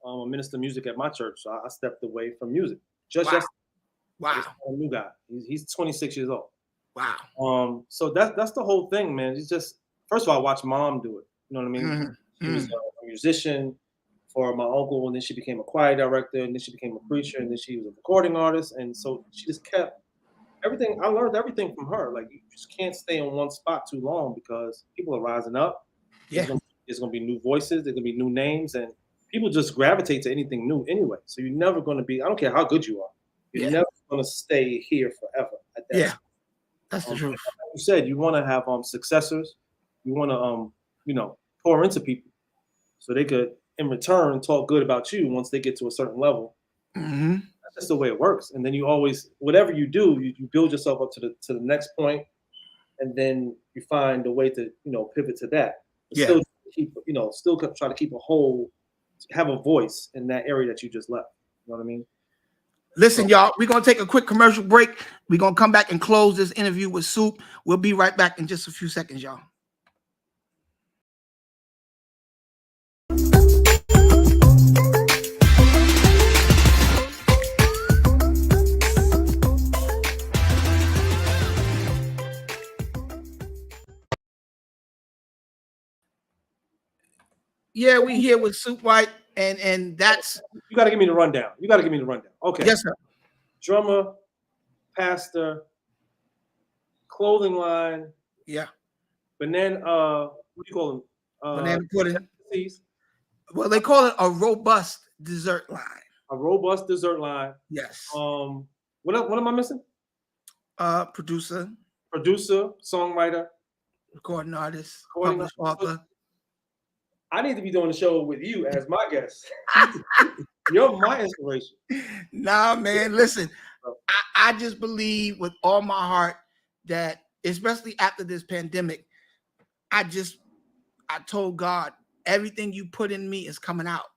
a minister of music at my church. So I stepped away from music. Just yesterday. Wow. A new guy. He's 26 years old. Wow. So that's the whole thing, man. It's just, first of all, I watched mom do it. You know what I mean? Mm-hmm. She was a musician for my uncle, and then she became a choir director, and then she became a preacher, and then she was a recording artist. And so she just kept everything. I learned everything from her. Like, you just can't stay in one spot too long, because people are rising up. Yeah. There's gonna be new voices, there's gonna be new names, and people just gravitate to anything new anyway. So you're never gonna be, I don't care how good you are, you're never gonna stay here forever at that. Yeah. That's the truth. Like you said, you want to have successors. You want to pour into people so they could in return talk good about you once they get to a certain level. Mm-hmm. That's just the way it works. And then you always, whatever you do, you build yourself up to the next point, and then you find a way to pivot to that. But still try to keep have a voice in that area that you just left. You know what I mean? Listen, y'all, we're going to take a quick commercial break. We're going to come back and close this interview with Supe. We'll be right back in just a few seconds, y'all. Yeah, we here with Supe White, and that's... You got to give me the rundown. Okay. Yes, sir. Drummer, pastor, clothing line. Yeah. Banana, what do you call them? Banana pudding. Seeds. Well, they call it a robust dessert line. A robust dessert line. Yes. What am I missing? Producer, songwriter, recording artist, published author. I need to be doing the show with you as my guest. You're my inspiration. Nah, man, listen, I just believe with all my heart that, especially after this pandemic, I told God, everything you put in me is coming out.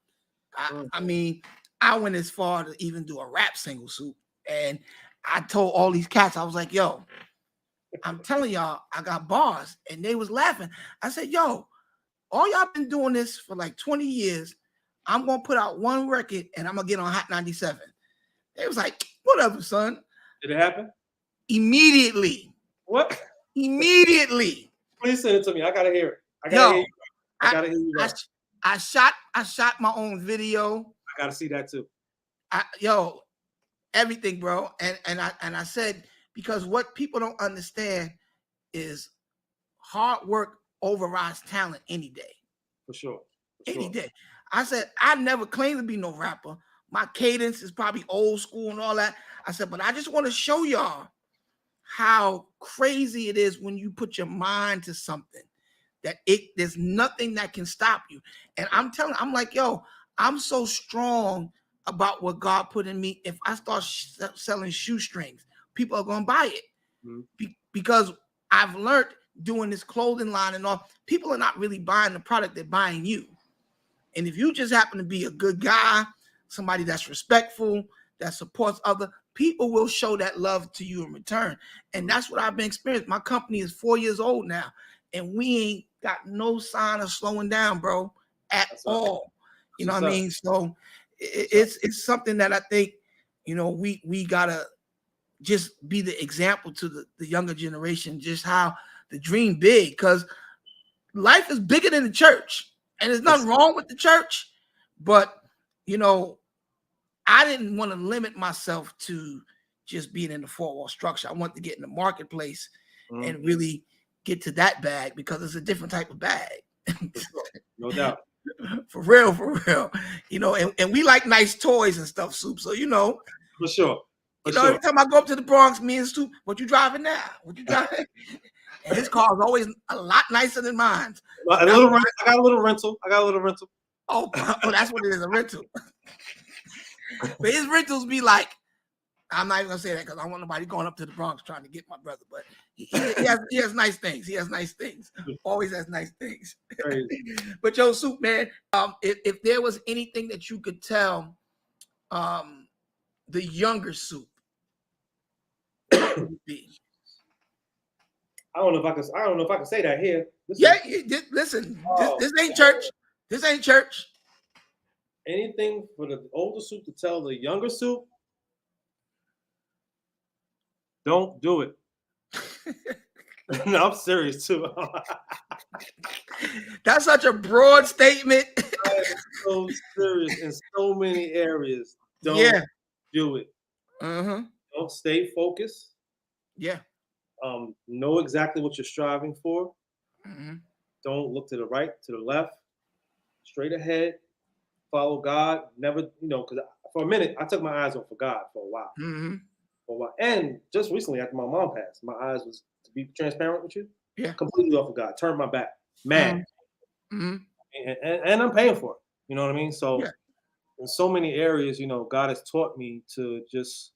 I mean, I went as far to even do a rap single, Supe. And I told all these cats, I was like, yo, I'm telling y'all, I got bars. And they was laughing. I said, yo, all y'all been doing this for like 20 years. I'm going to put out one record and I'm going to get on Hot 97. They was like, whatever, son. Did it happen? Immediately. What? Immediately. Please send it to me. I got to hear it. I got to hear you. I shot my own video. I got to see that too. Everything, bro. And I said, because what people don't understand is hard work overrides talent any day. For sure. Any day. I said, I never claimed to be no rapper. My cadence is probably old school and all that. I said, but I just want to show y'all how crazy it is when you put your mind to something that there's nothing that can stop you. And I'm like, yo, I'm so strong about what God put in me. If I start selling shoestrings, people are gonna buy it. Because I've learned doing this clothing line and all, people are not really buying the product, they're buying you. And if you just happen to be a good guy, somebody that's respectful, that supports other people, will show that love to you in return. And that's what I've been experiencing. My company is 4 years old now, and we ain't got no sign of slowing down, bro, at all. You know what I mean? So it's something that I think, you know, we gotta just be the example to the younger generation, just how to dream big, because life is bigger than the church. And there's nothing wrong with the church, but, you know, I didn't want to limit myself to just being in the four-wall structure. I want to get in the marketplace and really get to that bag, because it's a different type of bag. No doubt. For real. You know, and we like nice toys and stuff, Supe. So, you know. For sure. Every time I go up to the Bronx, me and Supe, what you driving now? What you driving? And his car is always a lot nicer than mine. I got a little rental. Oh, that's what it is, a rental. But his rentals be like, I'm not even gonna say that because I don't want nobody going up to the Bronx trying to get my brother. But he has nice things. He has nice things. Always has nice things. But yo, Supe, man, if there was anything that you could tell the younger Supe, what would it be? I don't know if I can say that here. Listen, this ain't church. This ain't church. Anything for the older Supe to tell the younger Supe? Don't do it. No, I'm serious too. That's such a broad statement. I am so serious in so many areas. Don't do it. Don't stay focused. Yeah. Know exactly what you're striving for. Don't look to the right, to the left, straight ahead. Follow God. Never, because for a minute I took my eyes off of God for a while. And just recently, after my mom passed, my eyes was, to be transparent with you, completely off of God. Turned my back, mad, and I'm paying for it. You know what I mean? So in so many areas, God has taught me to just,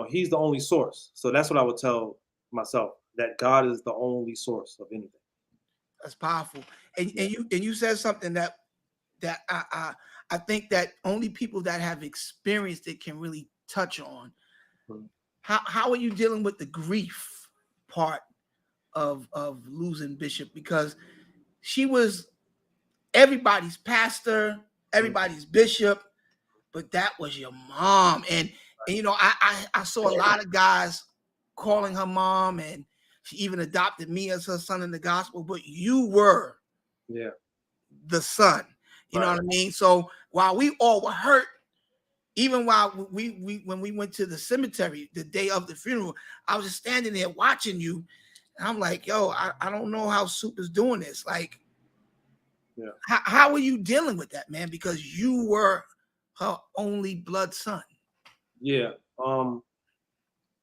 He's the only source. So that's what I would tell myself, that God is the only source of anything. That's powerful. And you said something that I think that only people that have experienced it can really touch on. How are you dealing with the grief part of losing Bishop? Because she was everybody's pastor, everybody's bishop, but that was your mom. And I saw a lot of guys calling her mom, and she even adopted me as her son in the gospel, but you were the son. You know what I mean? So while we all were hurt, even while when we went to the cemetery the day of the funeral, I was just standing there watching you, and I'm like, yo, I don't know how Supe is doing this. Like, how are you dealing with that, man? Because you were her only blood son. Yeah.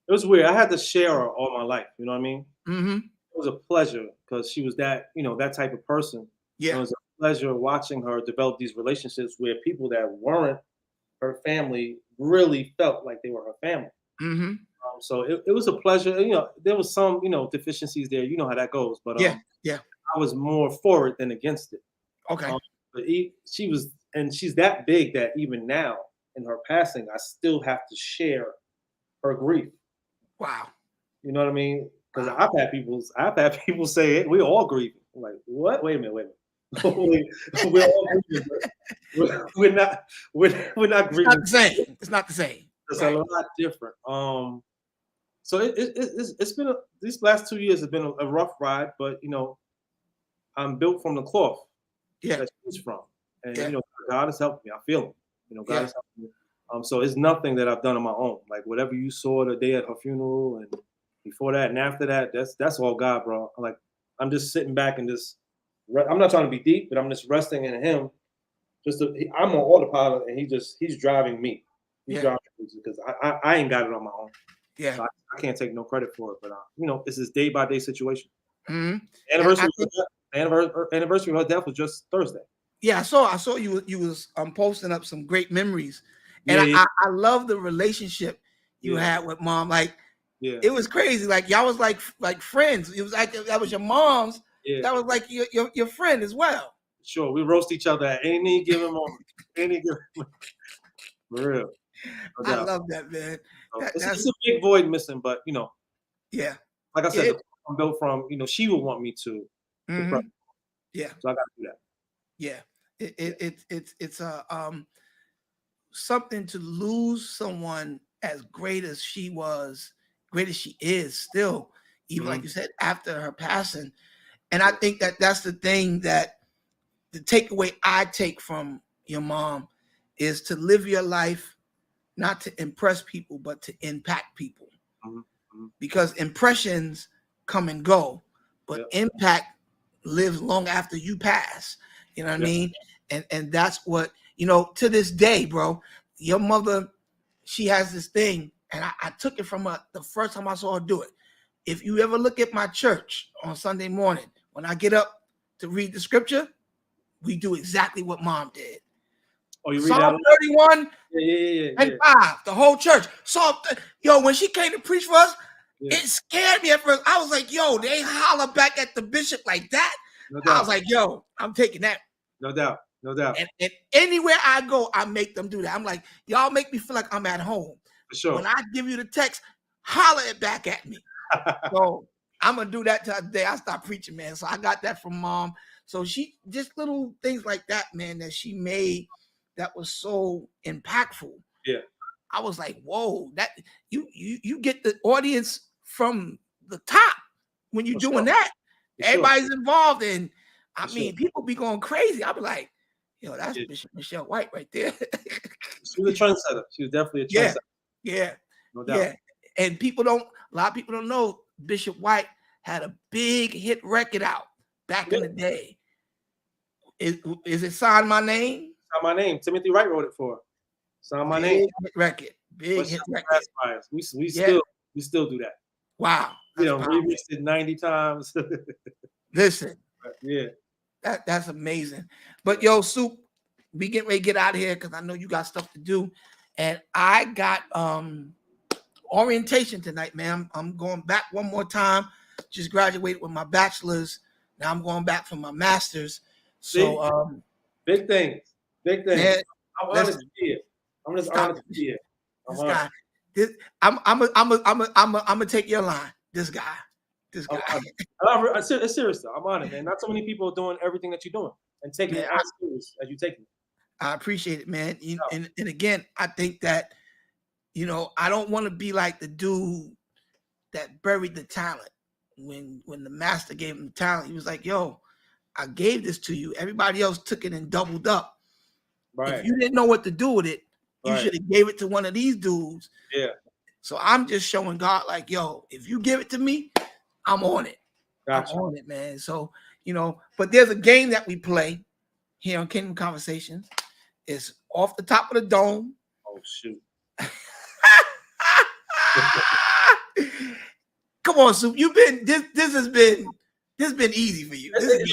It was weird. I had to share her all my life. You know what I mean? It was a pleasure because she was that, that type of person. Yeah. It was a pleasure watching her develop these relationships where people that weren't her family really felt like they were her family. So it was a pleasure. There was some, deficiencies there. You know how that goes. But I was more for it than against it. Okay. But she was, and she's that big that even now in her passing, I still have to share her grief. Wow. You know what I mean? Because I've had people say it. We all grieving. I'm like, what? Wait a minute. We're all grieving. We're not grieving. It's not the same. It's a lot different. So it's been these last 2 years have been a rough ride, but I'm built from the cloth that she's from, and God has helped me. I feel him. God has helped me. So it's nothing that I've done on my own. Like whatever you saw the day at her funeral and before that and after that, that's all God, bro. Like I'm just sitting back and just, I'm not trying to be deep, but I'm just resting in Him. I'm on autopilot and He's driving me. He's driving me because I ain't got it on my own. Yeah. So I can't take no credit for it, but you know, it's this day by day situation. Mm-hmm. Anniversary, anniversary of her death was just Thursday. Yeah, I saw you was posting up some great memories, and Yeah, I love the relationship you had with mom. Like, it was crazy. Like, y'all was like friends. It was like that was your mom's. Yeah. That was like your friend as well. Sure, we roast each other at any given moment. Any given moment. For real. No I doubt. love that, man. So it's a big void missing, but you know, yeah. like I said, the I'm built from, you know, she would want me to. Mm-hmm. Yeah. So I got to do that. Yeah. It's something to lose someone as great as she was, great as she is still, even like you said, after her passing. And I think that that's the thing that the takeaway I take from your mom is to live your life not to impress people, but to impact people. Because impressions come and go, but impact lives long after you pass. You know what I mean? And that's what, you know, to this day, bro, your mother, she has this thing, and I took it from her the first time I saw her do it. If you ever look at my church on Sunday morning, when I get up to read the scripture, we do exactly what mom did. Oh, you read Psalm that? 31 Yeah. and 5, the whole church. Yo, when she came to preach for us, it scared me at first. I was like, yo, they holler back at the bishop like that. No doubt. I was like, yo, I'm taking that. No doubt. No doubt. And anywhere I go, I make them do that. I'm like, y'all make me feel like I'm at home. For sure. When I give you the text, holler it back at me. So I'm gonna do that till the day I stop preaching, man. So I got that from mom. So she just little things like that, man, that she made that was so impactful. Yeah. I was like, whoa, that you get the audience from the top when you're doing that. Everybody's involved, and I mean, people be going crazy. I'll be like, yo, that's Bishop Michelle White right there. She was a trendsetter. She was definitely a trendsetter. Yeah. No doubt. Yeah. And a lot of people don't know Bishop White had a big hit record out back in the day. Is it Sign My Name? Sign My Name. Timothy Wright wrote it for her. Sign My Name. Hit record. Big hit record. We still do that. Wow. You know, remixed it 90 times. Listen. Yeah. That's amazing. But yo, Supe, we getting ready to get out of here because I know you got stuff to do. And I got orientation tonight, man. I'm going back one more time. Just graduated with my bachelor's. Now I'm going back for my master's. So big things. Big things. Man, I'm honored to be here. I'm just honored to be here. I'm gonna take your line. This guy. It's serious though. I'm honored, man. Not so many people are doing everything that you're doing and taking it as serious as you taking it. I appreciate it, man. And again, I think that, you know, I don't want to be like the dude that buried the talent. When the master gave him the talent, he was like, yo, I gave this to you. Everybody else took it and doubled up. Right. If you didn't know what to do with it, you should have gave it to one of these dudes. Yeah. So I'm just showing God, like, yo, if you give it to me, I'm on it. Gotcha. I'm on it, man. So, you know, but there's a game that we play here on Kingdom Conversations. It's off the top of the dome. Oh, shoot. Come on, Supe. This has been easy for you. To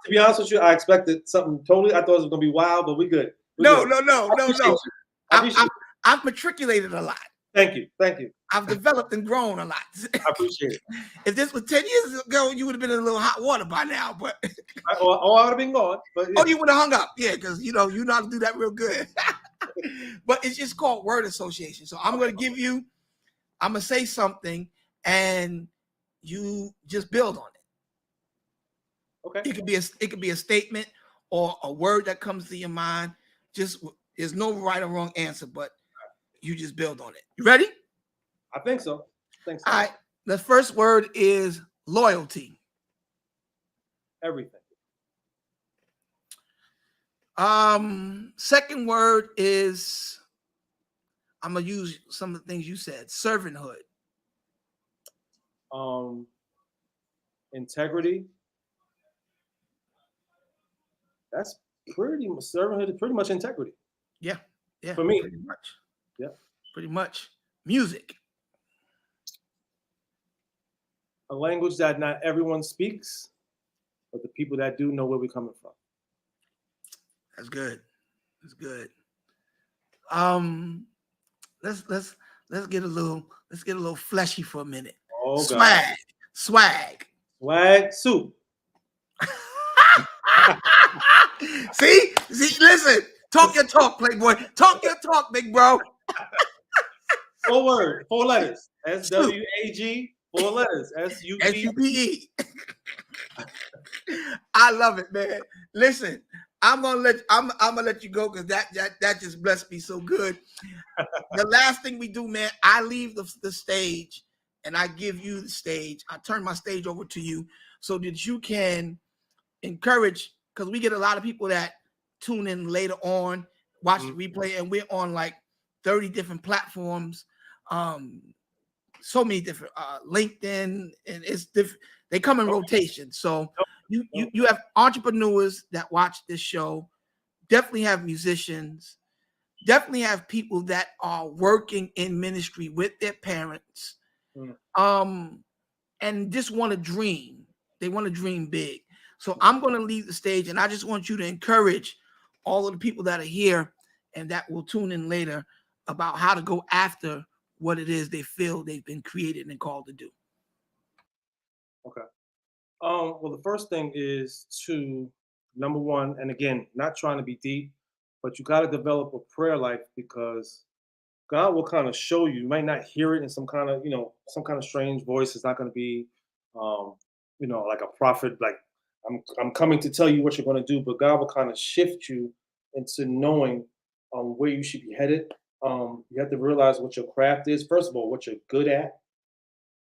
be honest with you, I expected something totally. I thought it was gonna be wild, but we're good. No. I've matriculated a lot. Thank you. I've developed and grown a lot. I appreciate it. If this was 10 years ago, you would have been in a little hot water by now. But I would have been gone. But oh, you would have hung up, because you know how to do that real good. But it's just called word association. So I'm gonna say something, and you just build on it. Okay. It could be a statement or a word that comes to your mind. Just there's no right or wrong answer, but you just build on it. You ready? I think so. All right. The first word is loyalty. Everything. Second word is, I'm gonna use some of the things you said. Servanthood. Integrity. That's pretty much servanthood is pretty much integrity. Yeah. For me. Pretty much. Yeah. Pretty much. Music. a language that not everyone speaks, but the people that do know where we're coming from. That's good. That's good. Let's get a little fleshy for a minute. Oh, Swag. God. Swag. Swag Supe. See, listen. Talk your talk, Playboy. Talk your talk, big bro. 4 words, 4 letters. SWAG, 4 letters. SUPE. SUPE. I love it, man. Listen, I'm gonna let you go because that just blessed me so good. The last thing we do, man, I leave the stage and I give you the stage. I turn my stage over to you so that you can encourage, because we get a lot of people that tune in later on, watch the replay, and we're on like 30 different platforms, so many different LinkedIn, and it's different. They come in rotation. So you have entrepreneurs that watch this show, definitely have musicians, definitely have people that are working in ministry with their parents, and just want to dream. They want to dream big. So I'm going to leave the stage, and I just want you to encourage all of the people that are here and that will tune in later about how to go after what it is they feel they've been created and called to do. Okay. Well, the first thing is to, number one, and again, not trying to be deep, but you got to develop a prayer life, because God will kind of show you. You might not hear it in some kind of, some kind of strange voice. It's not going to be, like a prophet, like I'm coming to tell you what you're going to do, but God will kind of shift you into knowing where you should be headed. You have to realize what your craft is. First of all, what you're good at,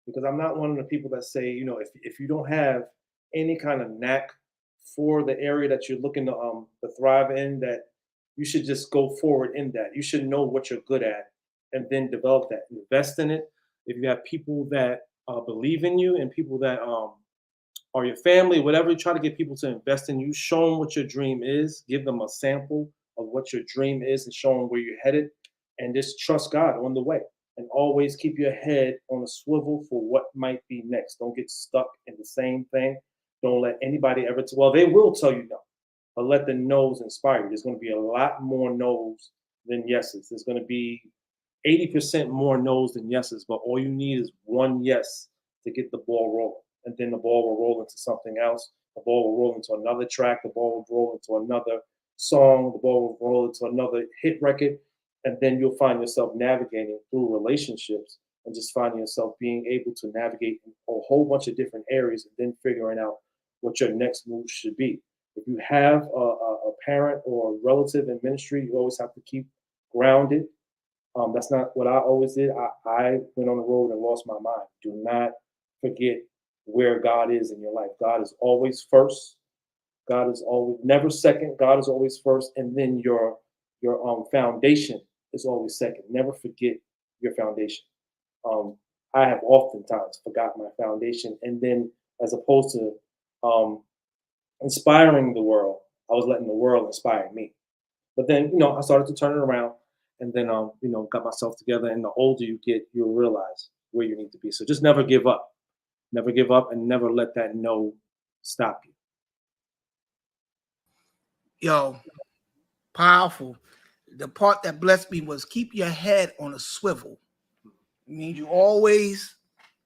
because I'm not one of the people that say, if you don't have any kind of knack for the area that you're looking to thrive in, that you should just go forward in that. You should know what you're good at and then develop that. Invest in it. If you have people that believe in you and people that are your family, whatever, you try to get people to invest in you, show them what your dream is, give them a sample of what your dream is and show them where you're headed, and just trust God on the way. And always keep your head on a swivel for what might be next. Don't get stuck in the same thing. Don't let anybody ever, they will tell you no, but let the no's inspire you. There's going to be a lot more no's than yeses. There's going to be 80% more no's than yeses, but all you need is one yes to get the ball rolling. And then the ball will roll into something else. The ball will roll into another track. The ball will roll into another song. The ball will roll into another hit record. And then you'll find yourself navigating through relationships and just finding yourself being able to navigate in a whole bunch of different areas and then figuring out what your next move should be. If you have a parent or a relative in ministry, you always have to keep grounded. That's not what I always did. I went on the road and lost my mind. Do not forget where God is in your life. God is always first. God is always never second. God is always first. And then your foundation is always second. Never forget your foundation. I have oftentimes forgot my foundation. And then as opposed to inspiring the world, I was letting the world inspire me. But then, I started to turn it around and then, got myself together. And the older you get, you'll realize where you need to be. So just never give up. Never give up and never let that no stop you. Yo, powerful. The part that blessed me was keep your head on a swivel. It means you always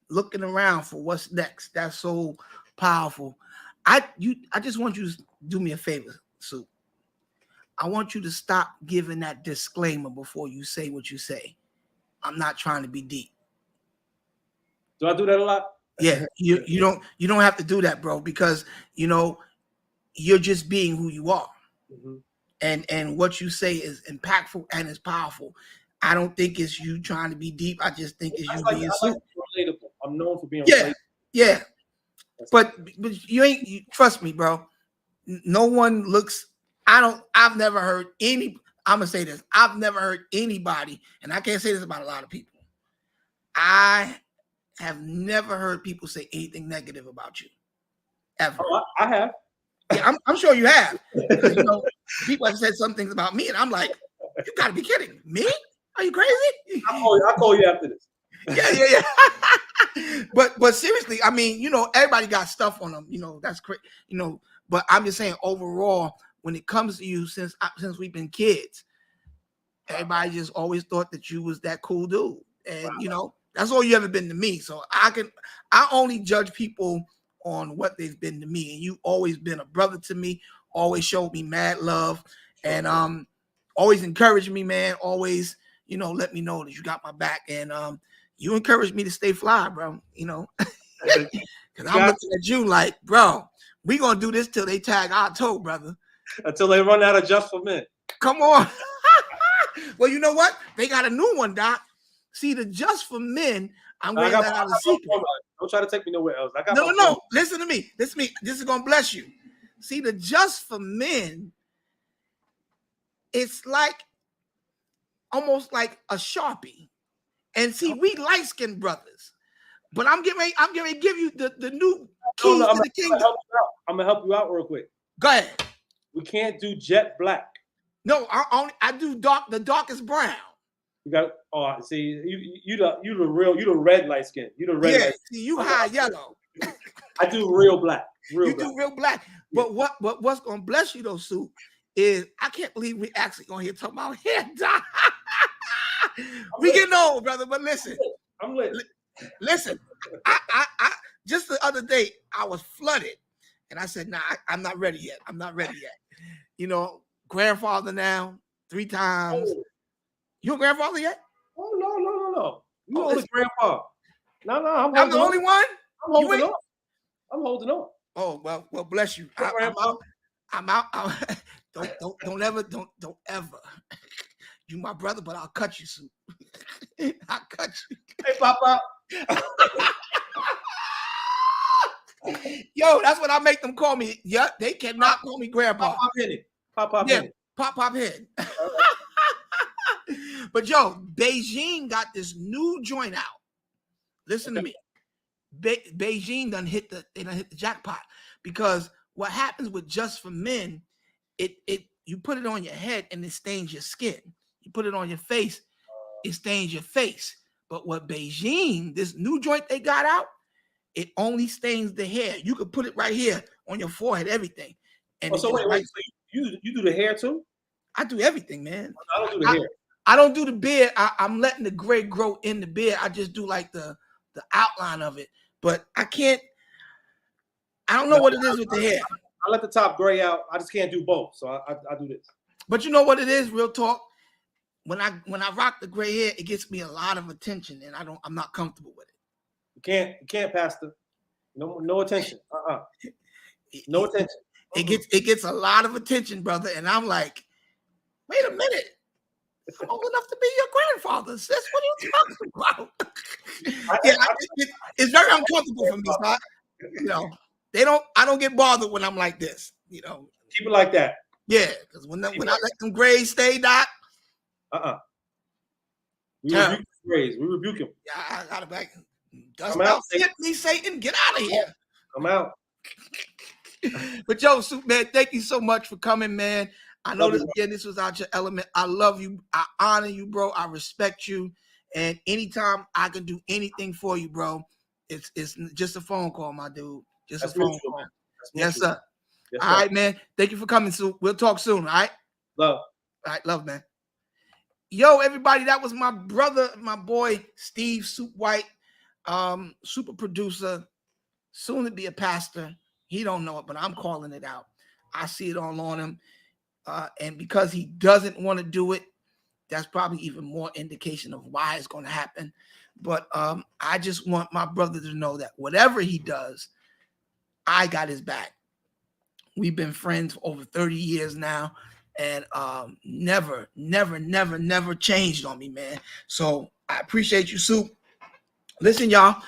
looking around for what's next. That's so powerful. I just want you to do me a favor, Supe. I want you to stop giving that disclaimer before you say what you say. I'm not trying to be deep. Do I do that a lot? Yeah, you don't have to do that, bro, because you're just being who you are. Mm-hmm. And what you say is impactful and is powerful. I don't think it's you trying to be deep. I just think it's you being relatable. I'm known for being relatable. Yeah. But you trust me, bro. No one looks. I've never heard I'm gonna say this. I've never heard anybody, and I can't say this about a lot of people. I have never heard people say anything negative about you, ever. Oh, I have. Yeah, I'm sure you have. People have said some things about me, and I'm like, you gotta be kidding me? Are you crazy? I'll call you after this. Yeah. but seriously, I mean, everybody got stuff on them. That's great. But I'm just saying overall, when it comes to you, since we've been kids, everybody just always thought that you was that cool dude, and that's all you ever been to me. So I only judge people on what they've been to me, and you always been a brother to me. Always showed me mad love, and always encouraged me, man. Always, let me know that you got my back, and you encouraged me to stay fly, bro. Because I'm looking at you like, bro, we gonna do this till they tag our toe, brother. Until they run out of Just for Men. Come on. Well, you know what? They got a new one, Doc. See, the Just for Men. I'm going to let out a secret. Don't try to take me nowhere else. No. Listen to me. This is gonna bless you. See, the Just for Men. It's like almost like a Sharpie. And see, we light-skinned brothers. But I'm getting ready to give you the new keys to the kingdom. I'm gonna help you out real quick. Go ahead. We can't do jet black. No, I do the darkest brown. You got see you the red light skin. You the red light skin. See, you high yellow. I do real black. Do real black. But what's gonna bless you though, Supe, is I can't believe we actually gonna hear talking about hair dye. We getting old, brother. But listen. I'm lit. Listen, I just the other day I was flooded, and I said, "Nah, I'm not ready yet. I'm not ready yet." Grandfather now 3 times. Oh. You a grandfather yet? Oh no. You only grandpa. No, I'm the only one. I'm holding on. Oh well, bless you. I'm out. Don't ever. You my brother, but I'll cut you soon. I'll cut you. Hey, Papa. Yo, that's what I make them call me. Yeah, they cannot call me grandpa. Pop head. Pop head. But yo, Beijing got this new joint out. Listen to me. Beijing done hit the jackpot, because what happens with Just for Men, you put it on your head and it stains your skin. You put it on your face, it stains your face. But what Beijing, this new joint they got out, it only stains the hair. You could put it right here on your forehead, everything. And so wait. So you do the hair too? I do everything, man. I don't do the hair. I don't do the beard. I'm letting the gray grow in the beard. I just do like the outline of it. But I don't know what it is with the hair. I let the top gray out. I just can't do both. So I do this. But you know what it is, real talk? When I rock the gray hair, it gets me a lot of attention, and I'm not comfortable with it. You can't, Pastor. No attention. No attention. It gets a lot of attention, brother. And I'm like, wait a minute. I'm old enough to be your grandfather, sis. What are you talking about? It's very uncomfortable for me. So I don't get bothered when I'm like this. Keep it like that. Yeah, because when I let them grays stay, Doc. We rebuke him. Yeah, I gotta back. Dust out, hit me, Satan. Get out of here. Come out. But yo, Supe, man, thank you so much for coming, man. I know this was out your element. I love you. I honor you, bro. I respect you. And anytime I can do anything for you, bro, it's just a phone call, my dude. Just a phone call. Yes, sir. Yes, all right, man. Thank you for coming, Supe. We'll talk soon, all right? Love. All right, love, man. Yo, everybody, that was my brother, my boy, Steve Supe White, super producer, soon to be a pastor. He don't know it, but I'm calling it out. I see it all on him. And because he doesn't want to do it, that's probably even more indication of why it's going to happen. But I just want my brother to know that whatever he does, I got his back. We've been friends for over 30 years now, and never changed on me, man. So I appreciate you, Supe. Listen, y'all,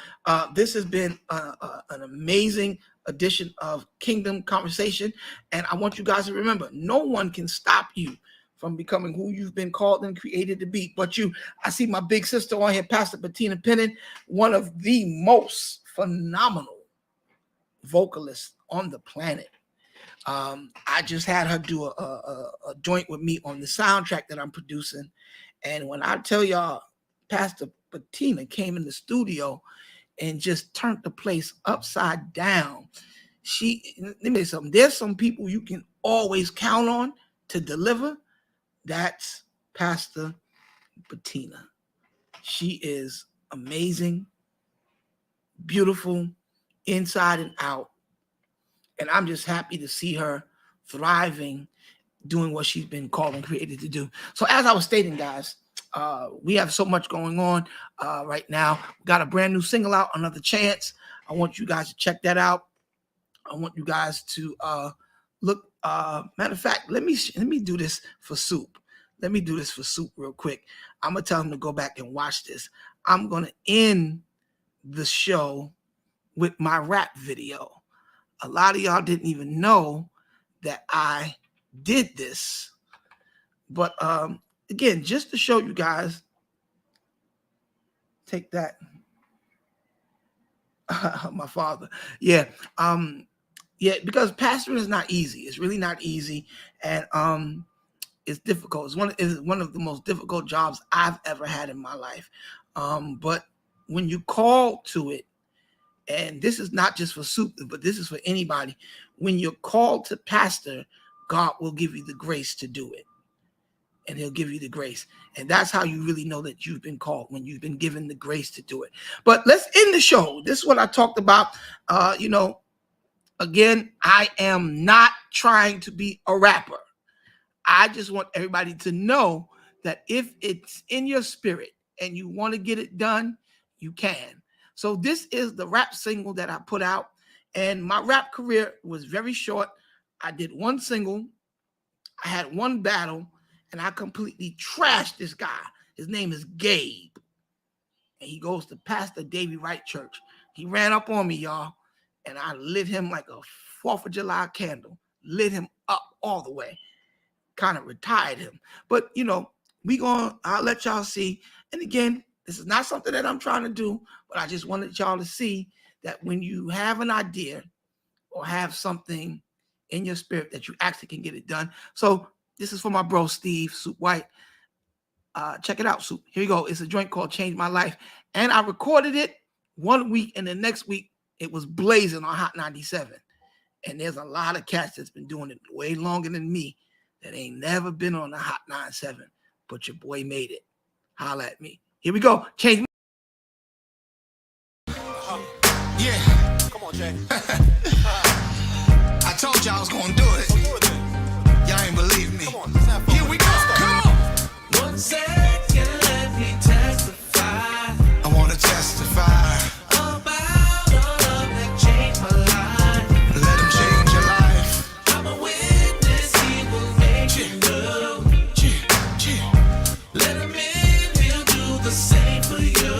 this has been an amazing edition of Kingdom Conversation, and I want you guys to remember, no one can stop you from becoming who you've been called and created to be but you. I see my big sister on here, Pastor Bettina Pennon, one of the most phenomenal vocalists on the planet. I just had her do a joint with me on the soundtrack that I'm producing, and when I tell y'all, Pastor Bettina came in the studio and just turned the place upside down. Let me say something. There's some people you can always count on to deliver. That's Pastor Bettina. She is amazing, beautiful, inside and out. And I'm just happy to see her thriving, doing what she's been called and created to do. So as I was stating, guys, we have so much going on right now. We got a brand new single out, Another Chance. I want you guys to check that out. I want you guys to look. Matter of fact, let me do this for Supe. Let me do this for Supe real quick. I'm gonna tell him to go back and watch this. I'm gonna end the show with my rap video. A lot of y'all didn't even know that I did this, but again, just to show you guys, take that. My father, yeah, because pastoring is not easy. It's really not easy, and it's difficult. It's one of the most difficult jobs I've ever had in my life. But when you call to it, and this is not just for Supe, but this is for anybody. When you're called to pastor, God will give you the grace to do it. And he'll give you the grace. And that's how you really know that you've been called, when you've been given the grace to do it. But let's end the show. This is what I talked about. Again, I am not trying to be a rapper. I just want everybody to know that if it's in your spirit and you want to get it done, you can. So this is the rap single that I put out. And my rap career was very short. I did one single. I had one battle. And I completely trashed this guy. His name is Gabe. And he goes to Pastor Davy Wright Church. He ran up on me, y'all. And I lit him like a 4th of July candle. Lit him up all the way. Kind of retired him. But, I'll let y'all see. And again, this is not something that I'm trying to do. But I just wanted y'all to see that when you have an idea or have something in your spirit, that you actually can get it done. So this is for my bro, Steve, Supe White. Check it out, Supe. Here you go. It's a joint called Change My Life. And I recorded it 1 week, and the next week, it was blazing on Hot 97. And there's a lot of cats that's been doing it way longer than me that ain't never been on the Hot 97. But your boy made it. Holla at me. Here we go. Change. Yeah. Come on, Jay. I told you I was going to do it. Y'all ain't believe me. Here we go. Come on. 1 second, let me testify. I want to testify about all that changed my life. Let him change your life. I'm a witness, he will make you know. Let him in, he'll do the same for you.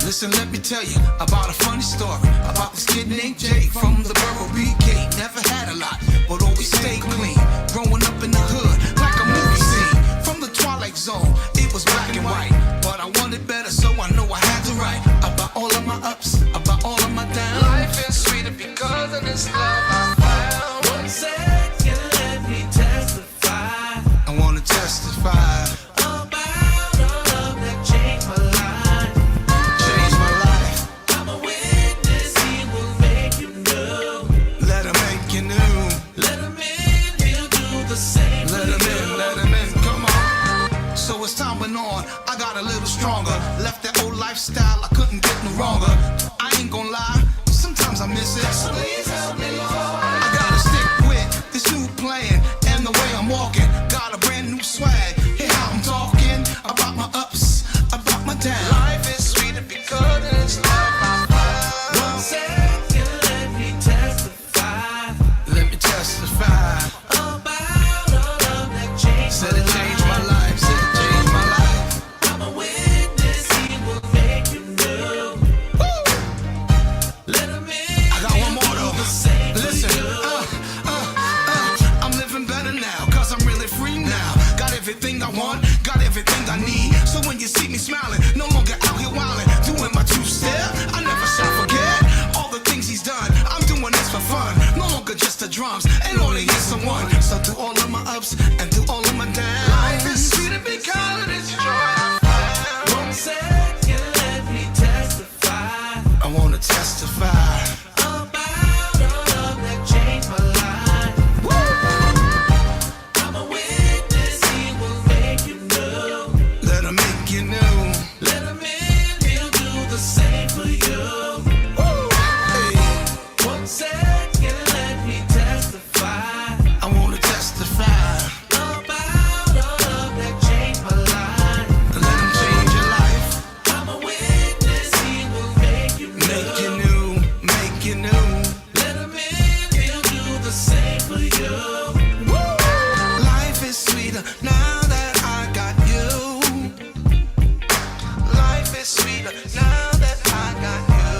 Listen, let me tell you about a funny story about this kid named Jay from the borough BK. Never had a lot, but always stayed clean. Growing up in the hood, like a movie scene. From the Twilight Zone, it was black and white. But I wanted better, so I know I had to write about all of my ups, about all of my downs. Life is sweeter because of this love I found. 1 second, let me testify. I want to testify about all that changed my life. Changed my life. I'm a witness, he will make you new. Let him make you new. Let him in, he'll do the same. Let him in, come on. So as time went on, I got a little stronger. Left that old lifestyle, I couldn't get no wronger. I ain't gonna lie, sometimes I miss it. Please help me, Lord. I gotta stick with this new plan and the way I'm walking. Got a brand new swag. Hear how I'm talking about my ups, about my downs. Life is sweeter because it's love I found. 1 second, let me testify. Let me testify about all of that changed. Said it changed my life. Said it changed my life. I'm a witness, he will make you new. Woo! Let him in. I got one more though. Listen, I'm living better now, cause I'm really free now. Got everything I want, got everything I need. So when you see me smiling, no longer out here wilding, doing my 2-step, I never shall forget all the things he's done. I'm doing this for fun, no longer just the drums, and only hear someone. So through all of my ups and through all of my downs, life is sweeter because it's joy I found. 1 second, let me test. sweeter now that I got you. Life is sweeter now that I got you.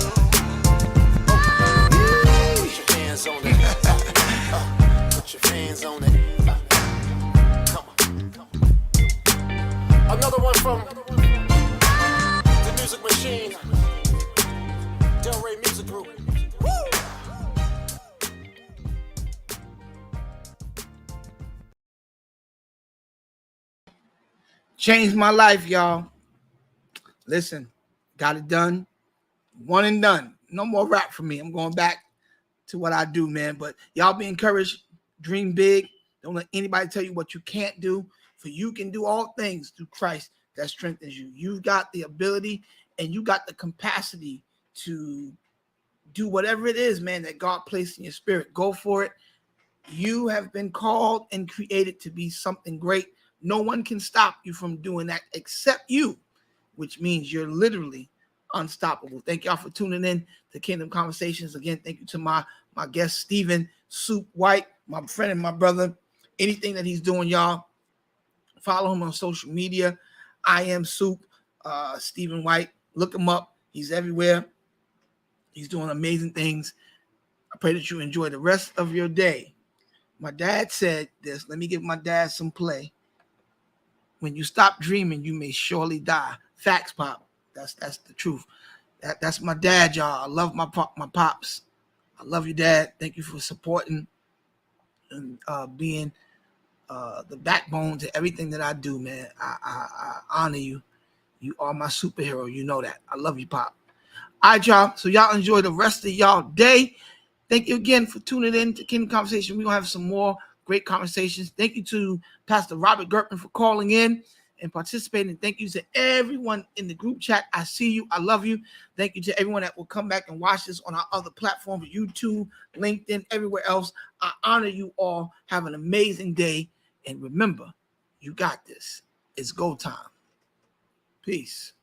Put your hands on it. Put your hands on it. Come on. Another one from the Music Machine. Del Rey Music Group. Changed my life, y'all. Listen, got it done. One and done. No more rap for me. I'm going back to what I do, man. But y'all be encouraged. Dream big. Don't let anybody tell you what you can't do. For you can do all things through Christ that strengthens you. You've got the ability and you got the capacity to do whatever it is, man, that God placed in your spirit. Go for it. You have been called and created to be something great. No one can stop you from doing that except you, which means you're literally unstoppable. Thank y'all for tuning in to Kingdom Conversations. Again, thank you to my guest, Stephen Supe White, my friend and my brother. Anything that he's doing, y'all, follow him on social media. I am Supe, Stephen White. Look him up. He's everywhere. He's doing amazing things. I pray that you enjoy the rest of your day. My dad said this. Let me give my dad some play. When you stop dreaming, you may surely die. Facts, Pop. That's the truth. That's my dad, y'all. I love my pops. I love you, Dad. Thank you for supporting and being the backbone to everything that I do, man. I honor you. You are my superhero. You know that. I love you, Pop. All right, y'all. So y'all enjoy the rest of y'all day. Thank you again for tuning in to Kingdom Conversation. We're going to have some more great conversations. Thank you to Pastor Robert Gertman for calling in and participating. Thank you to everyone in the group chat. I see you. I love you. Thank you to everyone that will come back and watch this on our other platforms, YouTube, LinkedIn, everywhere else. I honor you all. Have an amazing day. And remember, you got this. It's go time. Peace.